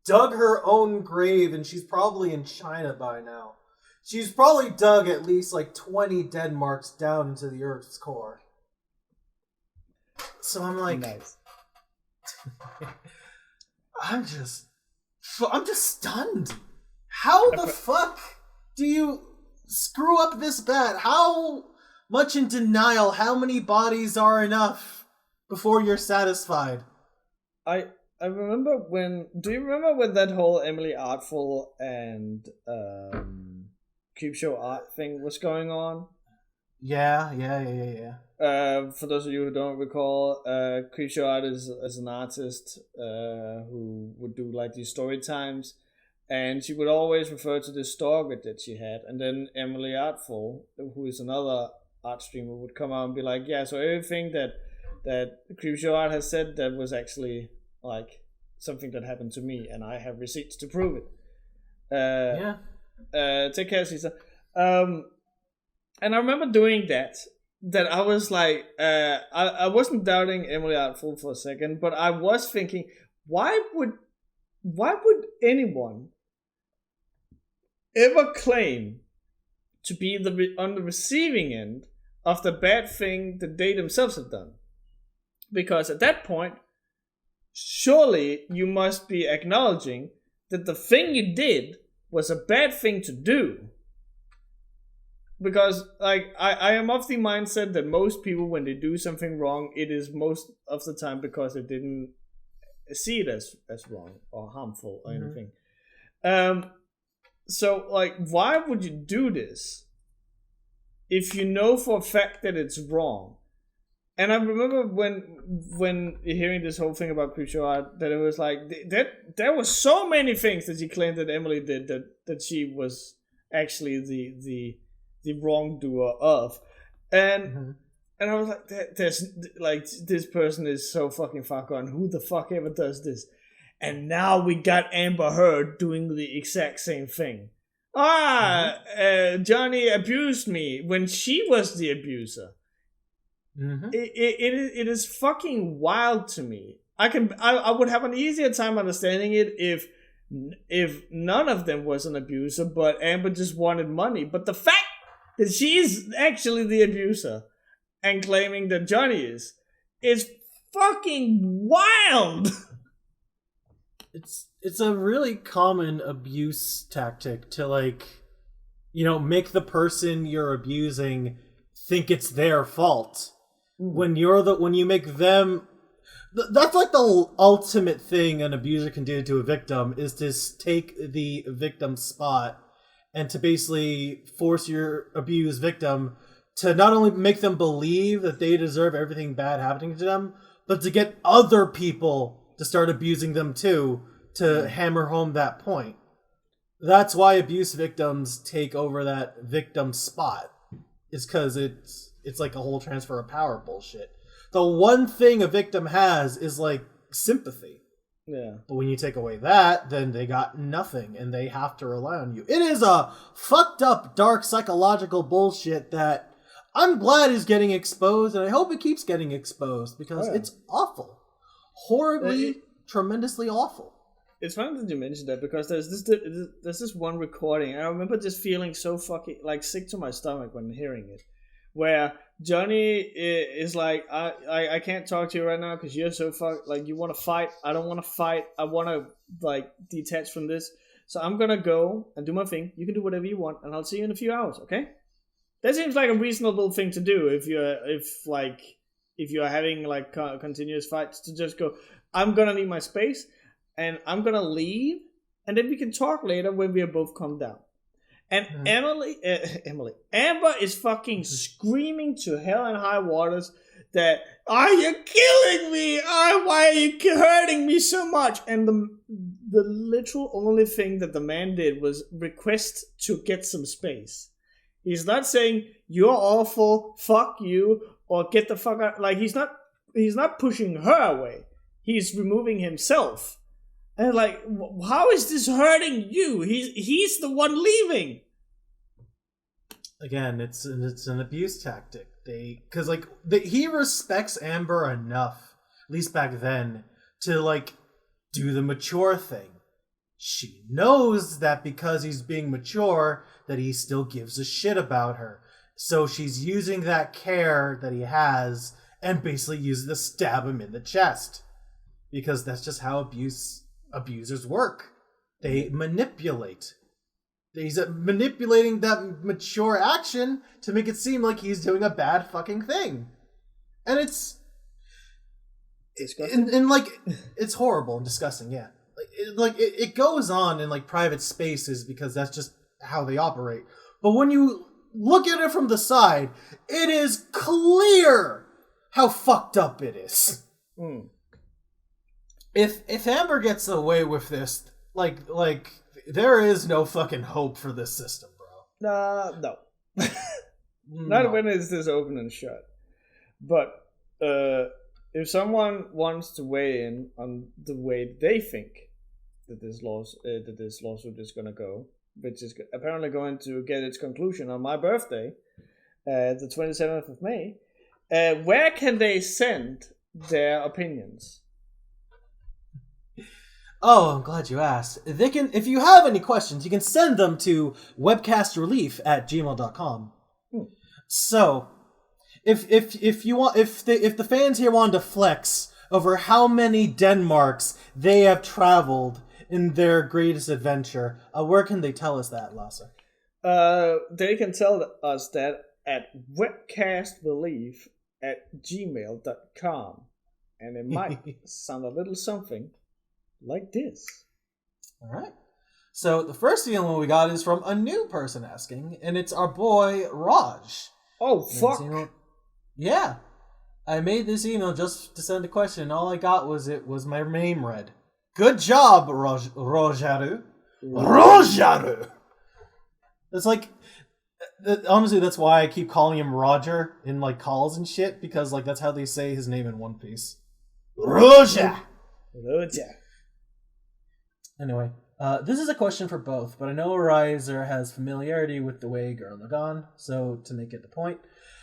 dug her own grave, and she's probably in China by now. She's probably dug at least like 20 dead marks down into the Earth's core. So I'm like, nice. I'm just stunned. How the fuck do you screw up this bad? How much in denial? How many bodies are enough before you're satisfied? I remember when. Do you remember when that whole Emily Artful and Creepshow Art thing was going on? Yeah. For those of you who don't recall, Creepshow Art is an artist who would do like these story times, and she would always refer to this stalker that she had, and then Emily Artful, who is another art streamer, would come out and be like, yeah, so everything that Creepshow Art has said that was actually like something that happened to me, and I have receipts to prove it. Take care, Caesar. And I remember doing that I was like, I wasn't doubting Emily Artful for a second, but I was thinking, why would anyone ever claim to be on the receiving end of the bad thing that they themselves have done? Because at that point, surely you must be acknowledging that the thing you did was a bad thing to do. Because like I am of the mindset that most people, when they do something wrong, it is most of the time because they didn't see it as wrong or harmful or anything. So like, why would you do this if you know for a fact that it's wrong? And I remember when hearing this whole thing about Creepshow Art, that it was like that there were so many things that she claimed that Emily did that she was actually the wrongdoer of, and I was like, there's like, this person is so fucking far gone. Who the fuck ever does this? And now we got Amber Heard doing the exact same thing. Johnny abused me when she was the abuser. It is fucking wild to me. I would have an easier time understanding it if none of them was an abuser, but Amber just wanted money. But the fact that she's actually the abuser and claiming that Johnny is fucking wild. It's a really common abuse tactic to, like, you know, make the person you're abusing think it's their fault. When you make them, that's like the ultimate thing an abuser can do to a victim, is to take the victim's spot and to basically force your abused victim to not only make them believe that they deserve everything bad happening to them, but to get other people to start abusing them too, to hammer home that point. That's why abuse victims take over that victim spot. It's because it's like a whole transfer of power bullshit. The one thing a victim has is like sympathy. Yeah. But when you take away that, then they got nothing and they have to rely on you. It is a fucked up, dark, psychological bullshit that I'm glad is getting exposed, and I hope it keeps getting exposed, because it's awful. Horribly, tremendously awful. It's funny that you mentioned that, because there's this one recording, and I remember just feeling so fucking like sick to my stomach when hearing it, where Johnny is like, I can't talk to you right now because you're so like, you want to fight. I don't want to fight. I want to like detach from this. So I'm gonna go and do my thing. You can do whatever you want, and I'll see you in a few hours. Okay? That seems like a reasonable thing to do if you're having like continuous fights, to just go, I'm gonna need my space, and I'm gonna leave, and then we can talk later when we are both calmed down. And Amber is fucking screaming to hell and high waters that, are you killing me? Why are you hurting me so much? And the literal only thing that the man did was request to get some space. He's not saying you're awful, fuck you, or get the fuck out. Like he's not pushing her away. He's removing himself. And like, how is this hurting you? He's the one leaving. Again, it's an abuse tactic. Because he respects Amber enough, at least back then, to like do the mature thing. She knows that because he's being mature, that he still gives a shit about her. So she's using that care that he has and basically uses to stab him in the chest. Because that's just how abusers work. They manipulate. He's manipulating that mature action to make it seem like he's doing a bad fucking thing. And it's disgusting. And like, it's horrible and disgusting, yeah. It goes on in like private spaces because that's just how they operate. But when you look at it from the side, it is clear how fucked up it is. Mm. If Amber gets away with this, like there is no fucking hope for this system, bro. No. Not when it's this open and shut. But if someone wants to weigh in on the way they think that this lawsuit is going to go, which is apparently going to get its conclusion on my birthday, the 27th of May, where can they send their opinions? Oh, I'm glad you asked. They can, if you have any questions, you can send them to webcastrelief@gmail.com. So, if the fans here wanted to flex over how many Denmarks they have traveled in their greatest adventure, where can they tell us that, Lasse? They can tell us that at webcastrelief@gmail.com, and it might sound a little something like this. All right. So the first email we got is from a new person asking, and it's our boy Raj. Oh, fuck. Yeah. I made this email just to send a question, and all I got was my name read. Good job, Rojaru. Rojaru! It's like, honestly, that's why I keep calling him Roger in like calls and shit, because like that's how they say his name in One Piece. Roja! Roja. Anyway, this is a question for both, but I know Riser has familiarity with the way Gurren Lagann, so to make it the point,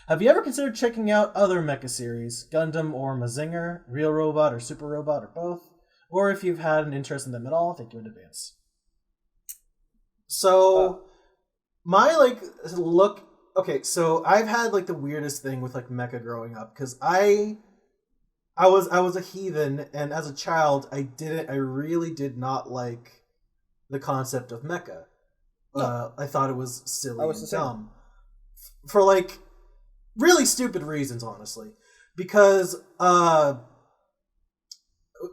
have you ever considered checking out other mecha series, Gundam or Mazinger, Real Robot or Super Robot or both? Or if you've had an interest in them at all, thank you in advance. So, my look. Okay, so I've had like the weirdest thing with like mecha growing up because I was a heathen, and as a child, I really did not like the concept of mecha. No. I thought it was silly and dumb. For like really stupid reasons, honestly. Because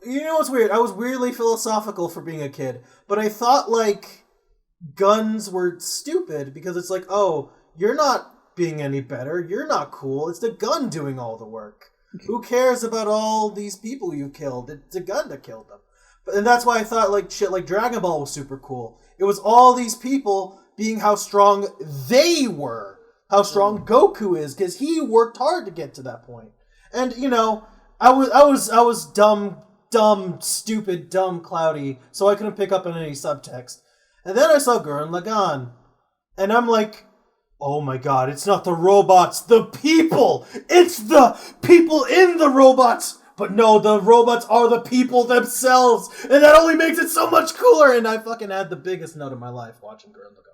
you know what's weird? I was weirdly philosophical for being a kid, but I thought like guns were stupid because it's like, oh, you're not being any better, you're not cool, it's the gun doing all the work. Who cares about all these people you killed? It's a gun that killed them. And that's why I thought like shit like Dragon Ball was super cool. It was all these people being how strong they were. How strong Goku is, because he worked hard to get to that point. And, you know, I was dumb, stupid, cloudy, so I couldn't pick up on any subtext. And then I saw Gurren Lagann. And I'm like, oh my god, it's not the robots, the people! It's the people in the robots! But no, the robots are the people themselves! And that only makes it so much cooler! And I fucking had the biggest nut of my life watching Gurren Lagann.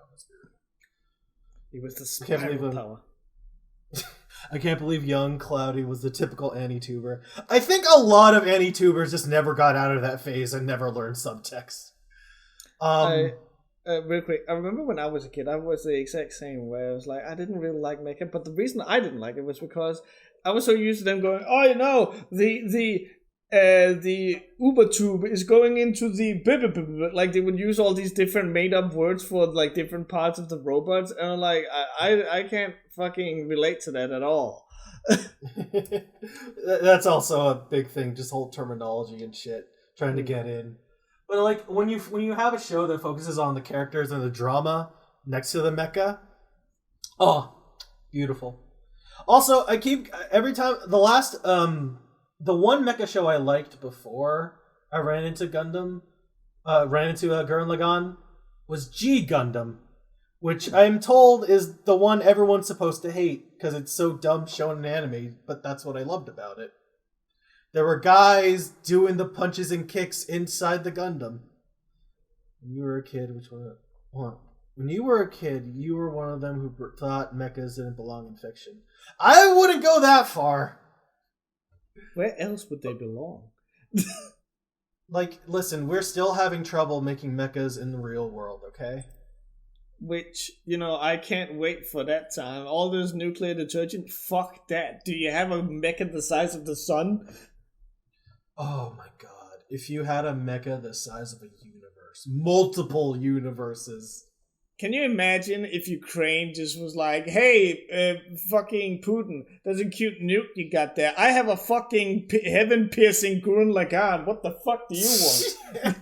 He was the spiral power. I can't believe young Cloudy was the typical Annie-tuber. I think a lot of Annie-tubers just never got out of that phase and never learned subtext. Real quick, I remember when I was a kid, I was the exact same way. I was like, I didn't really like mecha, but the reason I didn't like it was because I was so used to them going, oh, you know, the Uber tube is going into the like they would use all these different made up words for like different parts of the robots, and I'm like, I can't fucking relate to that at all. That's also a big thing, just whole terminology and shit, trying to get in. But like when you have a show that focuses on the characters and the drama next to the mecha, oh, beautiful. Also, I keep every time the one mecha show I liked before I ran into Gurren Lagann was G Gundam, which I'm told is the one everyone's supposed to hate because it's so dumb shown in anime, but that's what I loved about it. There were guys doing the punches and kicks inside the Gundam. When you were a kid, which one? When you were a kid, you were one of them who thought mechas didn't belong in fiction. I wouldn't go that far. Where else would they belong? Like, listen, we're still having trouble making mechas in the real world, okay? Which, I can't wait for that time. All those nuclear detergent, fuck that. Do you have a mecha the size of the sun? Oh my god. If you had a mecha the size of a universe. Multiple universes. Can you imagine if Ukraine just was like, hey, fucking Putin, there's a cute nuke you got there. I have a fucking heaven-piercing Gurren Lagann. What the fuck do you want?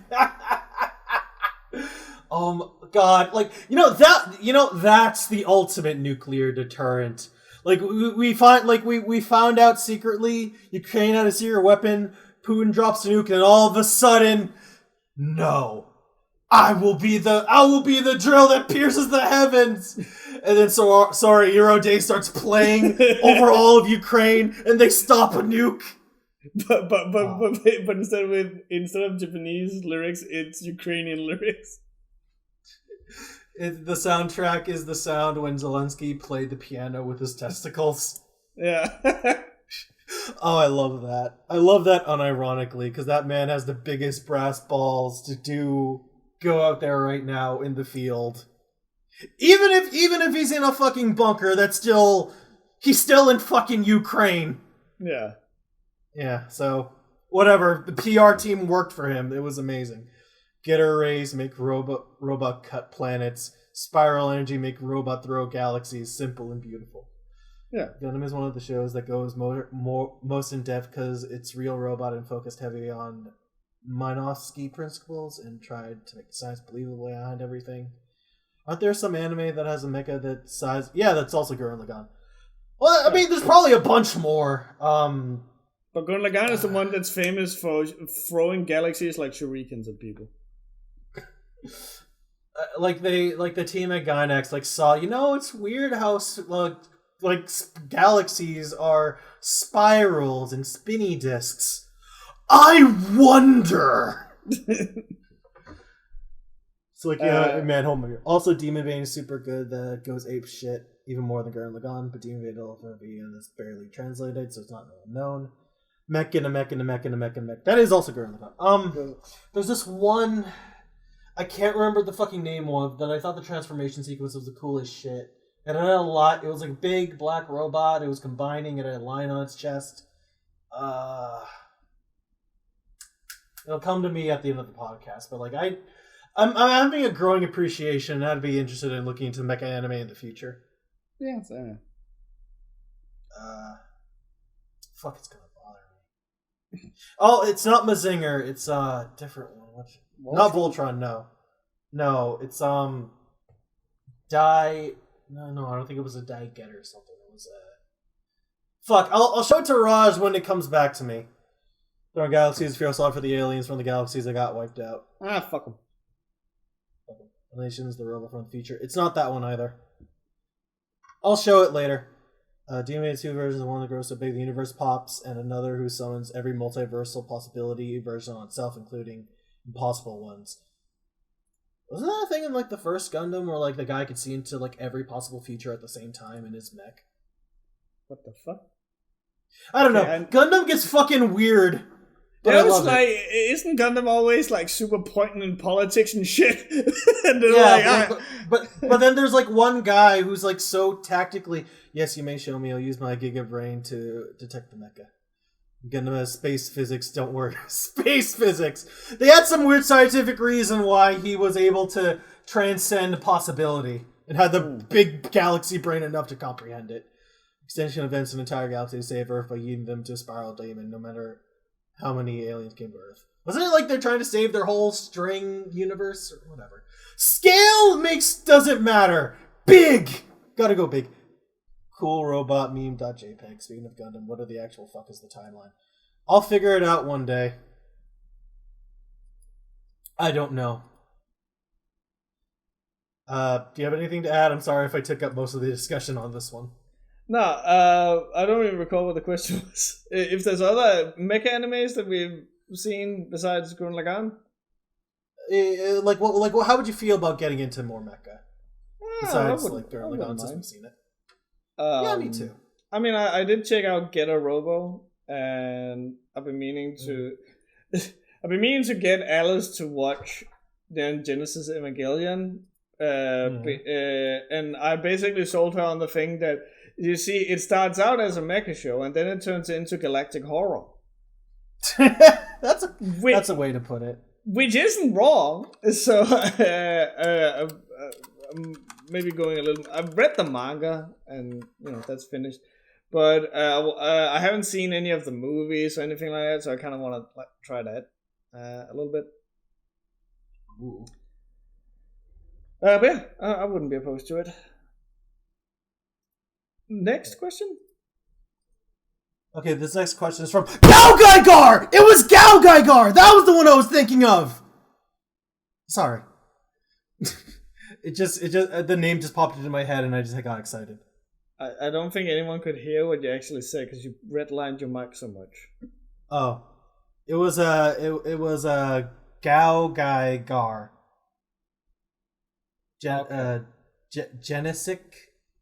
Oh god. Like, that's the ultimate nuclear deterrent. Like, we found out secretly Ukraine had a secret weapon. Putin drops a nuke, and all of a sudden, no, I will be the drill that pierces the heavens. And then sorry, Euro Day starts playing over all of Ukraine, and they stop a nuke. But instead of Japanese lyrics, it's Ukrainian lyrics. The soundtrack is the sound when Zelensky played the piano with his testicles. Yeah. Oh, I love that. I love that unironically, because that man has the biggest brass balls to go out there right now in the field. Even if he's in a fucking bunker, he's still in fucking Ukraine. Yeah. Yeah, so whatever. The PR team worked for him. It was amazing. Get arrays, make robot cut planets. Spiral energy, make robot throw galaxies. Simple and beautiful. Yeah. Gundam is one of the shows that goes most in depth because it's real robot and focused heavily on Minovsky principles and tried to make the science believable behind everything. Aren't there some anime that has a mecha that size? Yeah, that's also Gurren Lagann. Well, I mean, there's probably a bunch more. But Gurren Lagann is the one that's famous for throwing galaxies like shurikens at people. Like the team at Gynax saw, it's weird how galaxies are spirals and spinny discs. I wonder. So man, home. Also, Demon Bane is super good. That goes ape shit even more than Gurren Lagann, but Demon Bane ultimately is barely translated, so it's not really known. Mech and a mech and a mech and a mech and a mech. That is also Gurren Lagann. There's this one, I can't remember the fucking name of, that I thought the transformation sequence was the coolest shit. And it had a lot. It was like a big black robot. It was combining. It had a line on its chest. It'll come to me at the end of the podcast. But I'm having a growing appreciation, and I'd be interested in looking into mecha anime in the future. Yeah, same. Fuck, it's gonna bother me. Oh, it's not Mazinger. It's a different one. Not Voltron. No, it's No, I don't think it was a die getter or something. It was a... Fuck, I'll show it to Raj when it comes back to me. Throwing galaxies, feel sorry for the aliens from the galaxies that got wiped out. Fuck them. Relations, the robot from the future. It's not that one either. I'll show it later. Demon made two versions, one that grows so big the universe pops, and another who summons every multiversal possibility version on itself, including impossible ones. Wasn't that a thing in the first Gundam where the guy could see into every possible future at the same time in his mech? What the fuck? I don't know. Gundam gets fucking weird. But it was isn't Gundam always super pointing in politics and shit? And but then there's one guy who's so tactically, yes, you may show me, I'll use my Giga Brain to detect the mecha. Gundam has space physics, don't worry. Space physics! They had some weird scientific reason why he was able to transcend possibility and had the big galaxy brain enough to comprehend it. Extension events an entire galaxy to save Earth by eating them to a spiral demon, no matter how many aliens came to Earth. Wasn't it like they're trying to save their whole string universe or whatever? Scale doesn't matter. Big! Gotta go big. Cool robot meme.jpg. Speaking of Gundam, what are the actual fuck is the timeline? I'll figure it out one day. I don't know. Do you have anything to add? I'm sorry if I took up most of the discussion on this one. No, I don't even recall what the question was. If there's other mecha animes that we've seen besides Gurren Lagann? How would you feel about getting into more mecha? Besides, Gurren Lagann, since we've seen it. Yeah, me too. I mean, I did check out Getter Robo, and I've been meaning to... I've been meaning to get Alice to watch Neon Genesis Evangelion, and I basically sold her on the thing that, you see, it starts out as a mecha show, and then it turns into galactic horror. That's a way to put it. Which isn't wrong. So, maybe going a little... I've read the manga, and, that's finished. But I haven't seen any of the movies or anything like that, so I kind of want to try that a little bit. Ooh. But yeah, I wouldn't be opposed to it. Next question? Okay, this next question is from Gao Gaigar! It was Gao Gaigar! That was the one I was thinking of! Sorry. The name just popped into my head and I just got excited. I don't think anyone could hear what you actually said because you redlined your mic so much. Oh. It was a Gao Gaigar. Genesic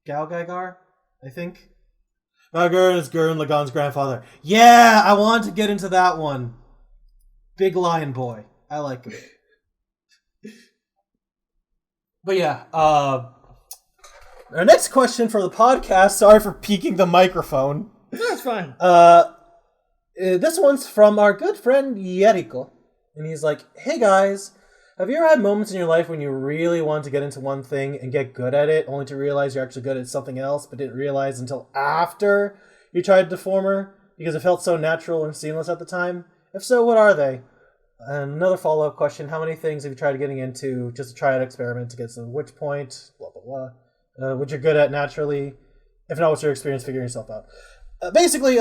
Gao Gaigar, I think. Gurren is Gurren Lagann's grandfather. Yeah, I want to get into that one. Big lion boy. I like him. But yeah, our next question for the podcast. Sorry for peeking the microphone. That's fine. This one's from our good friend Yeriko. And he's like, hey guys, have you ever had moments in your life when you really wanted to get into one thing and get good at it, only to realize you're actually good at something else, but didn't realize until after you tried Deformer because it felt so natural and seamless at the time? If so, what are they? And another follow-up question, how many things have you tried getting into just to try an experiment to get to which point, blah, blah, blah, which you're good at naturally? If not, what's your experience figuring yourself out? Basically,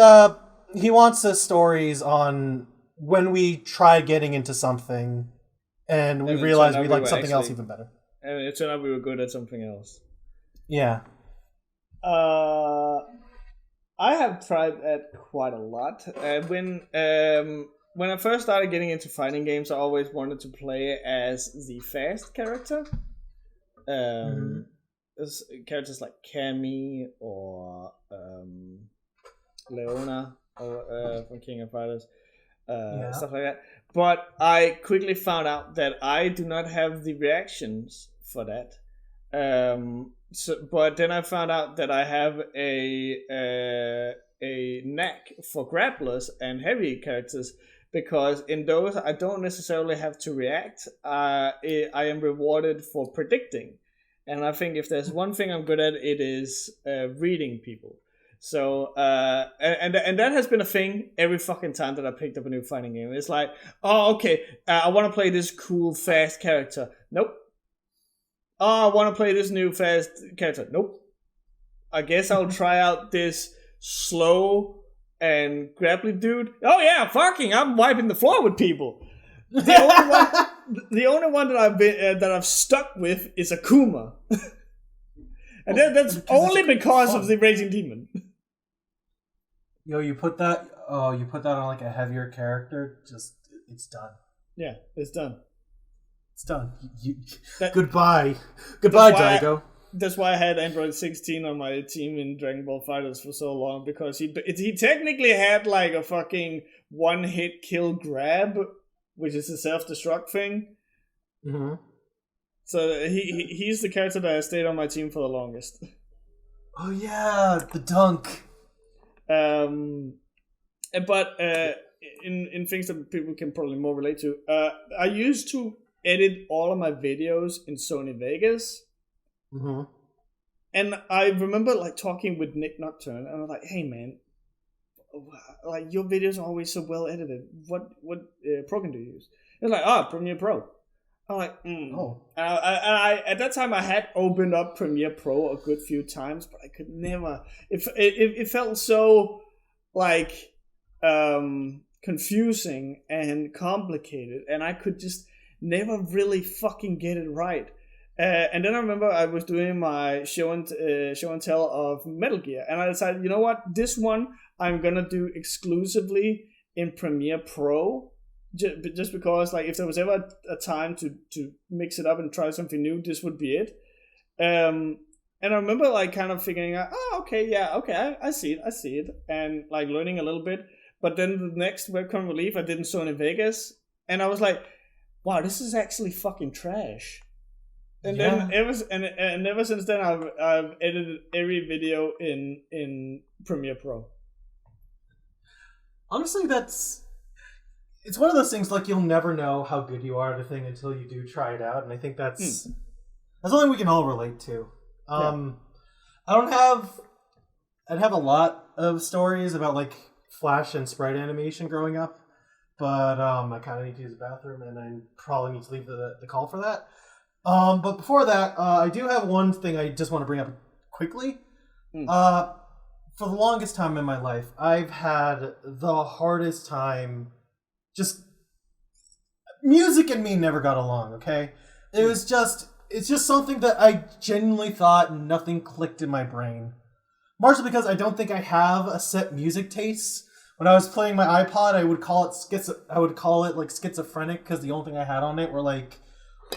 he wants us stories on when we tried getting into something and we realized we liked something else even better. And it turned out we were good at something else. Yeah. I have tried that quite a lot. When I first started getting into fighting games, I always wanted to play as the fast character. Characters like Cammy or Leona or from King of Fighters, stuff like that. But I quickly found out that I do not have the reactions for that. But then I found out that I have a knack for grapplers and heavy characters, because in those I don't necessarily have to react. I am rewarded for predicting, and I think if there's one thing I'm good at, it is reading people. So and that has been a thing every fucking time that I picked up a new fighting game. It's like, oh okay, I want to play this cool fast character. Nope. Oh, I want to play this new fast character. Nope. I guess I'll try out this slow and grappling dude. Oh yeah, fucking! I'm wiping the floor with people. The only one that I've stuck with is Akuma, and that's only because of the Raging Demon. Yo, you put that on like a heavier character. It's done. Yeah, it's done. It's done. Goodbye, Daigo. That's why I had Android 16 on my team in Dragon Ball FighterZ for so long, because he technically had like a fucking one-hit kill grab, which is a self-destruct thing. Mm-hmm. So he's the character that I stayed on my team for the longest. Oh yeah, the dunk. But in things that people can probably more relate to, I used to edit all of my videos in Sony Vegas. Mm-hmm. And I remember like talking with Nick Nocturne, and I was like, "Hey man, like your videos are always so well edited. What program do you use? It's like, Premiere Pro. I'm like, Oh. And I at that time I had opened up Premiere Pro a good few times, but I could never. It felt so like confusing and complicated, and I could just never really fucking get it right. And then I remember I was doing my show and tell of Metal Gear, and I decided, you know what, this one I'm gonna do exclusively in Premiere Pro, just because, like, if there was ever a time to mix it up and try something new, this would be it. And I remember like kind of figuring out, I see it, and like learning a little bit. But then the next webcam relief I did in Sony Vegas, and I was like, wow, this is actually fucking trash. And then ever since then, I've edited every video in Premiere Pro. Honestly, it's one of those things, like, you'll never know how good you are at a thing until you do try it out, and I think that's something we can all relate to. I'd have a lot of stories about like Flash and sprite animation growing up, but I kind of need to use the bathroom, and I probably need to leave the call for that. But before that, I do have one thing I just want to bring up quickly. For the longest time in my life, I've had the hardest time. Just music and me never got along. Okay, it's just something that I genuinely thought nothing clicked in my brain. Partially because I don't think I have a set music taste. When I was playing my iPod, I would call it like schizophrenic, because the only thing I had on it were like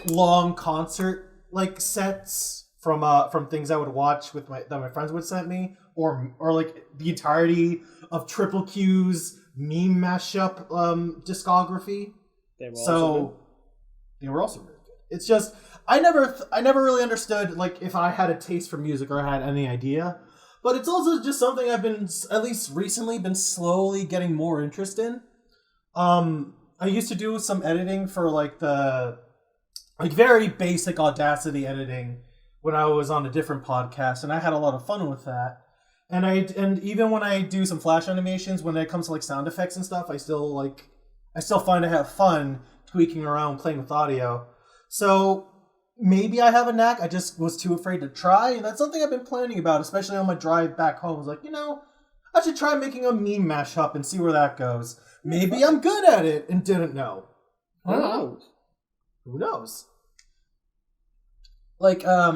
long concert like sets from things I would watch that my friends would send me, or like the entirety of Triple Q's meme mashup discography. They were also really good. It's just I never really understood like if I had a taste for music or I had any idea. But it's also just something I've been, at least recently, been slowly getting more interest in. I used to do some editing for like very basic Audacity editing when I was on a different podcast, and I had a lot of fun with that. And even when I do some Flash animations, when it comes to like sound effects and stuff, I still find I have fun tweaking around, playing with audio. So maybe I have a knack. I just was too afraid to try, and that's something I've been planning about, especially on my drive back home. I was like, I should try making a meme mashup and see where that goes. Maybe I'm good at it and didn't know. Who knows? Like, I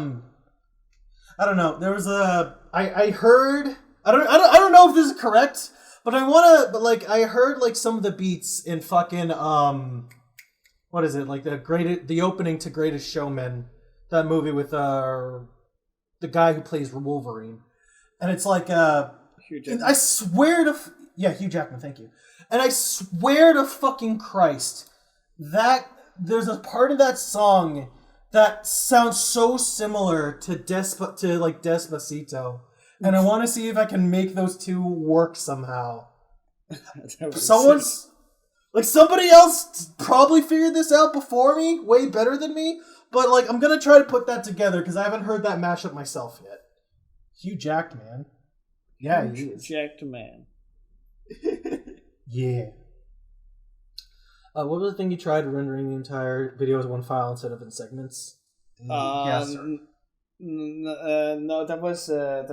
don't know. There was I heard. I don't know if this is correct, but I heard like some of the beats in fucking what is it, like the opening to Greatest Showman, that movie with the guy who plays Wolverine, and it's like Hugh Jackman. I swear to Hugh Jackman, thank you, and I swear to fucking Christ that there's a part of that song that sounds so similar to Despacito, and I want to see if I can make those two work somehow. Somebody else probably figured this out before me, way better than me, but like I'm gonna try to put that together because I haven't heard that mashup myself yet. Hugh Jackman. Yeah, he is. Jackman. Yeah. What was the thing you tried, rendering the entire video as one file instead of in segments? Yes, sir. No, that was the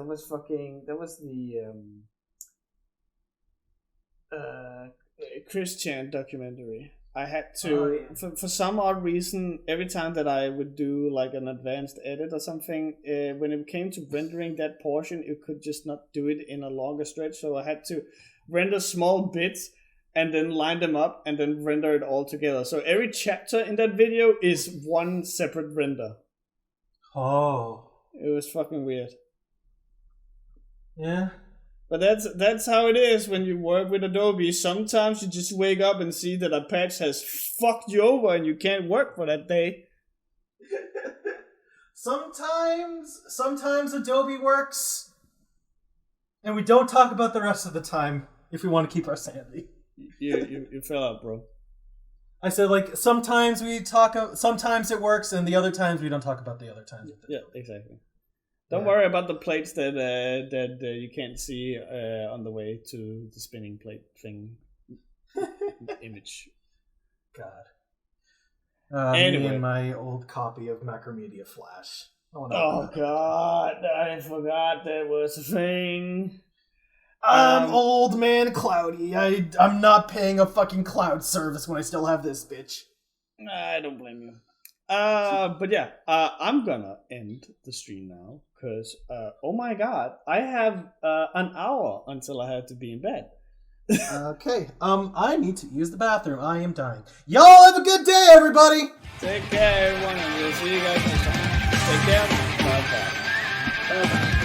Christian documentary. I had to for some odd reason, every time that I would do like an advanced edit or something, when it came to rendering that portion, it could just not do it in a longer stretch. So I had to render small bits and then line them up and then render it all together. So every chapter in that video is one separate render. Oh. It was fucking weird. Yeah. But that's how it is when you work with Adobe. Sometimes you just wake up and see that a patch has fucked you over and you can't work for that day. Sometimes Adobe works, and we don't talk about the rest of the time if we want to keep our sanity. You fell out, bro. I said, like, sometimes it works, and the other times we don't talk about the other times. Yeah, exactly. Don't worry about the plates that you can't see on the way to the spinning plate thing image. God. Anyway. Me and my old copy of Macromedia Flash. Oh God, I forgot there was a thing. I'm old man Cloudy. I'm not paying a fucking cloud service when I still have this bitch. I don't blame you. But yeah, I'm gonna end the stream now because oh my God, I have an hour until I have to be in bed. Okay. I need to use the bathroom. I am dying. Y'all have a good day, everybody. Take care, everyone, and we'll see you guys next time. Take care. Bye bye.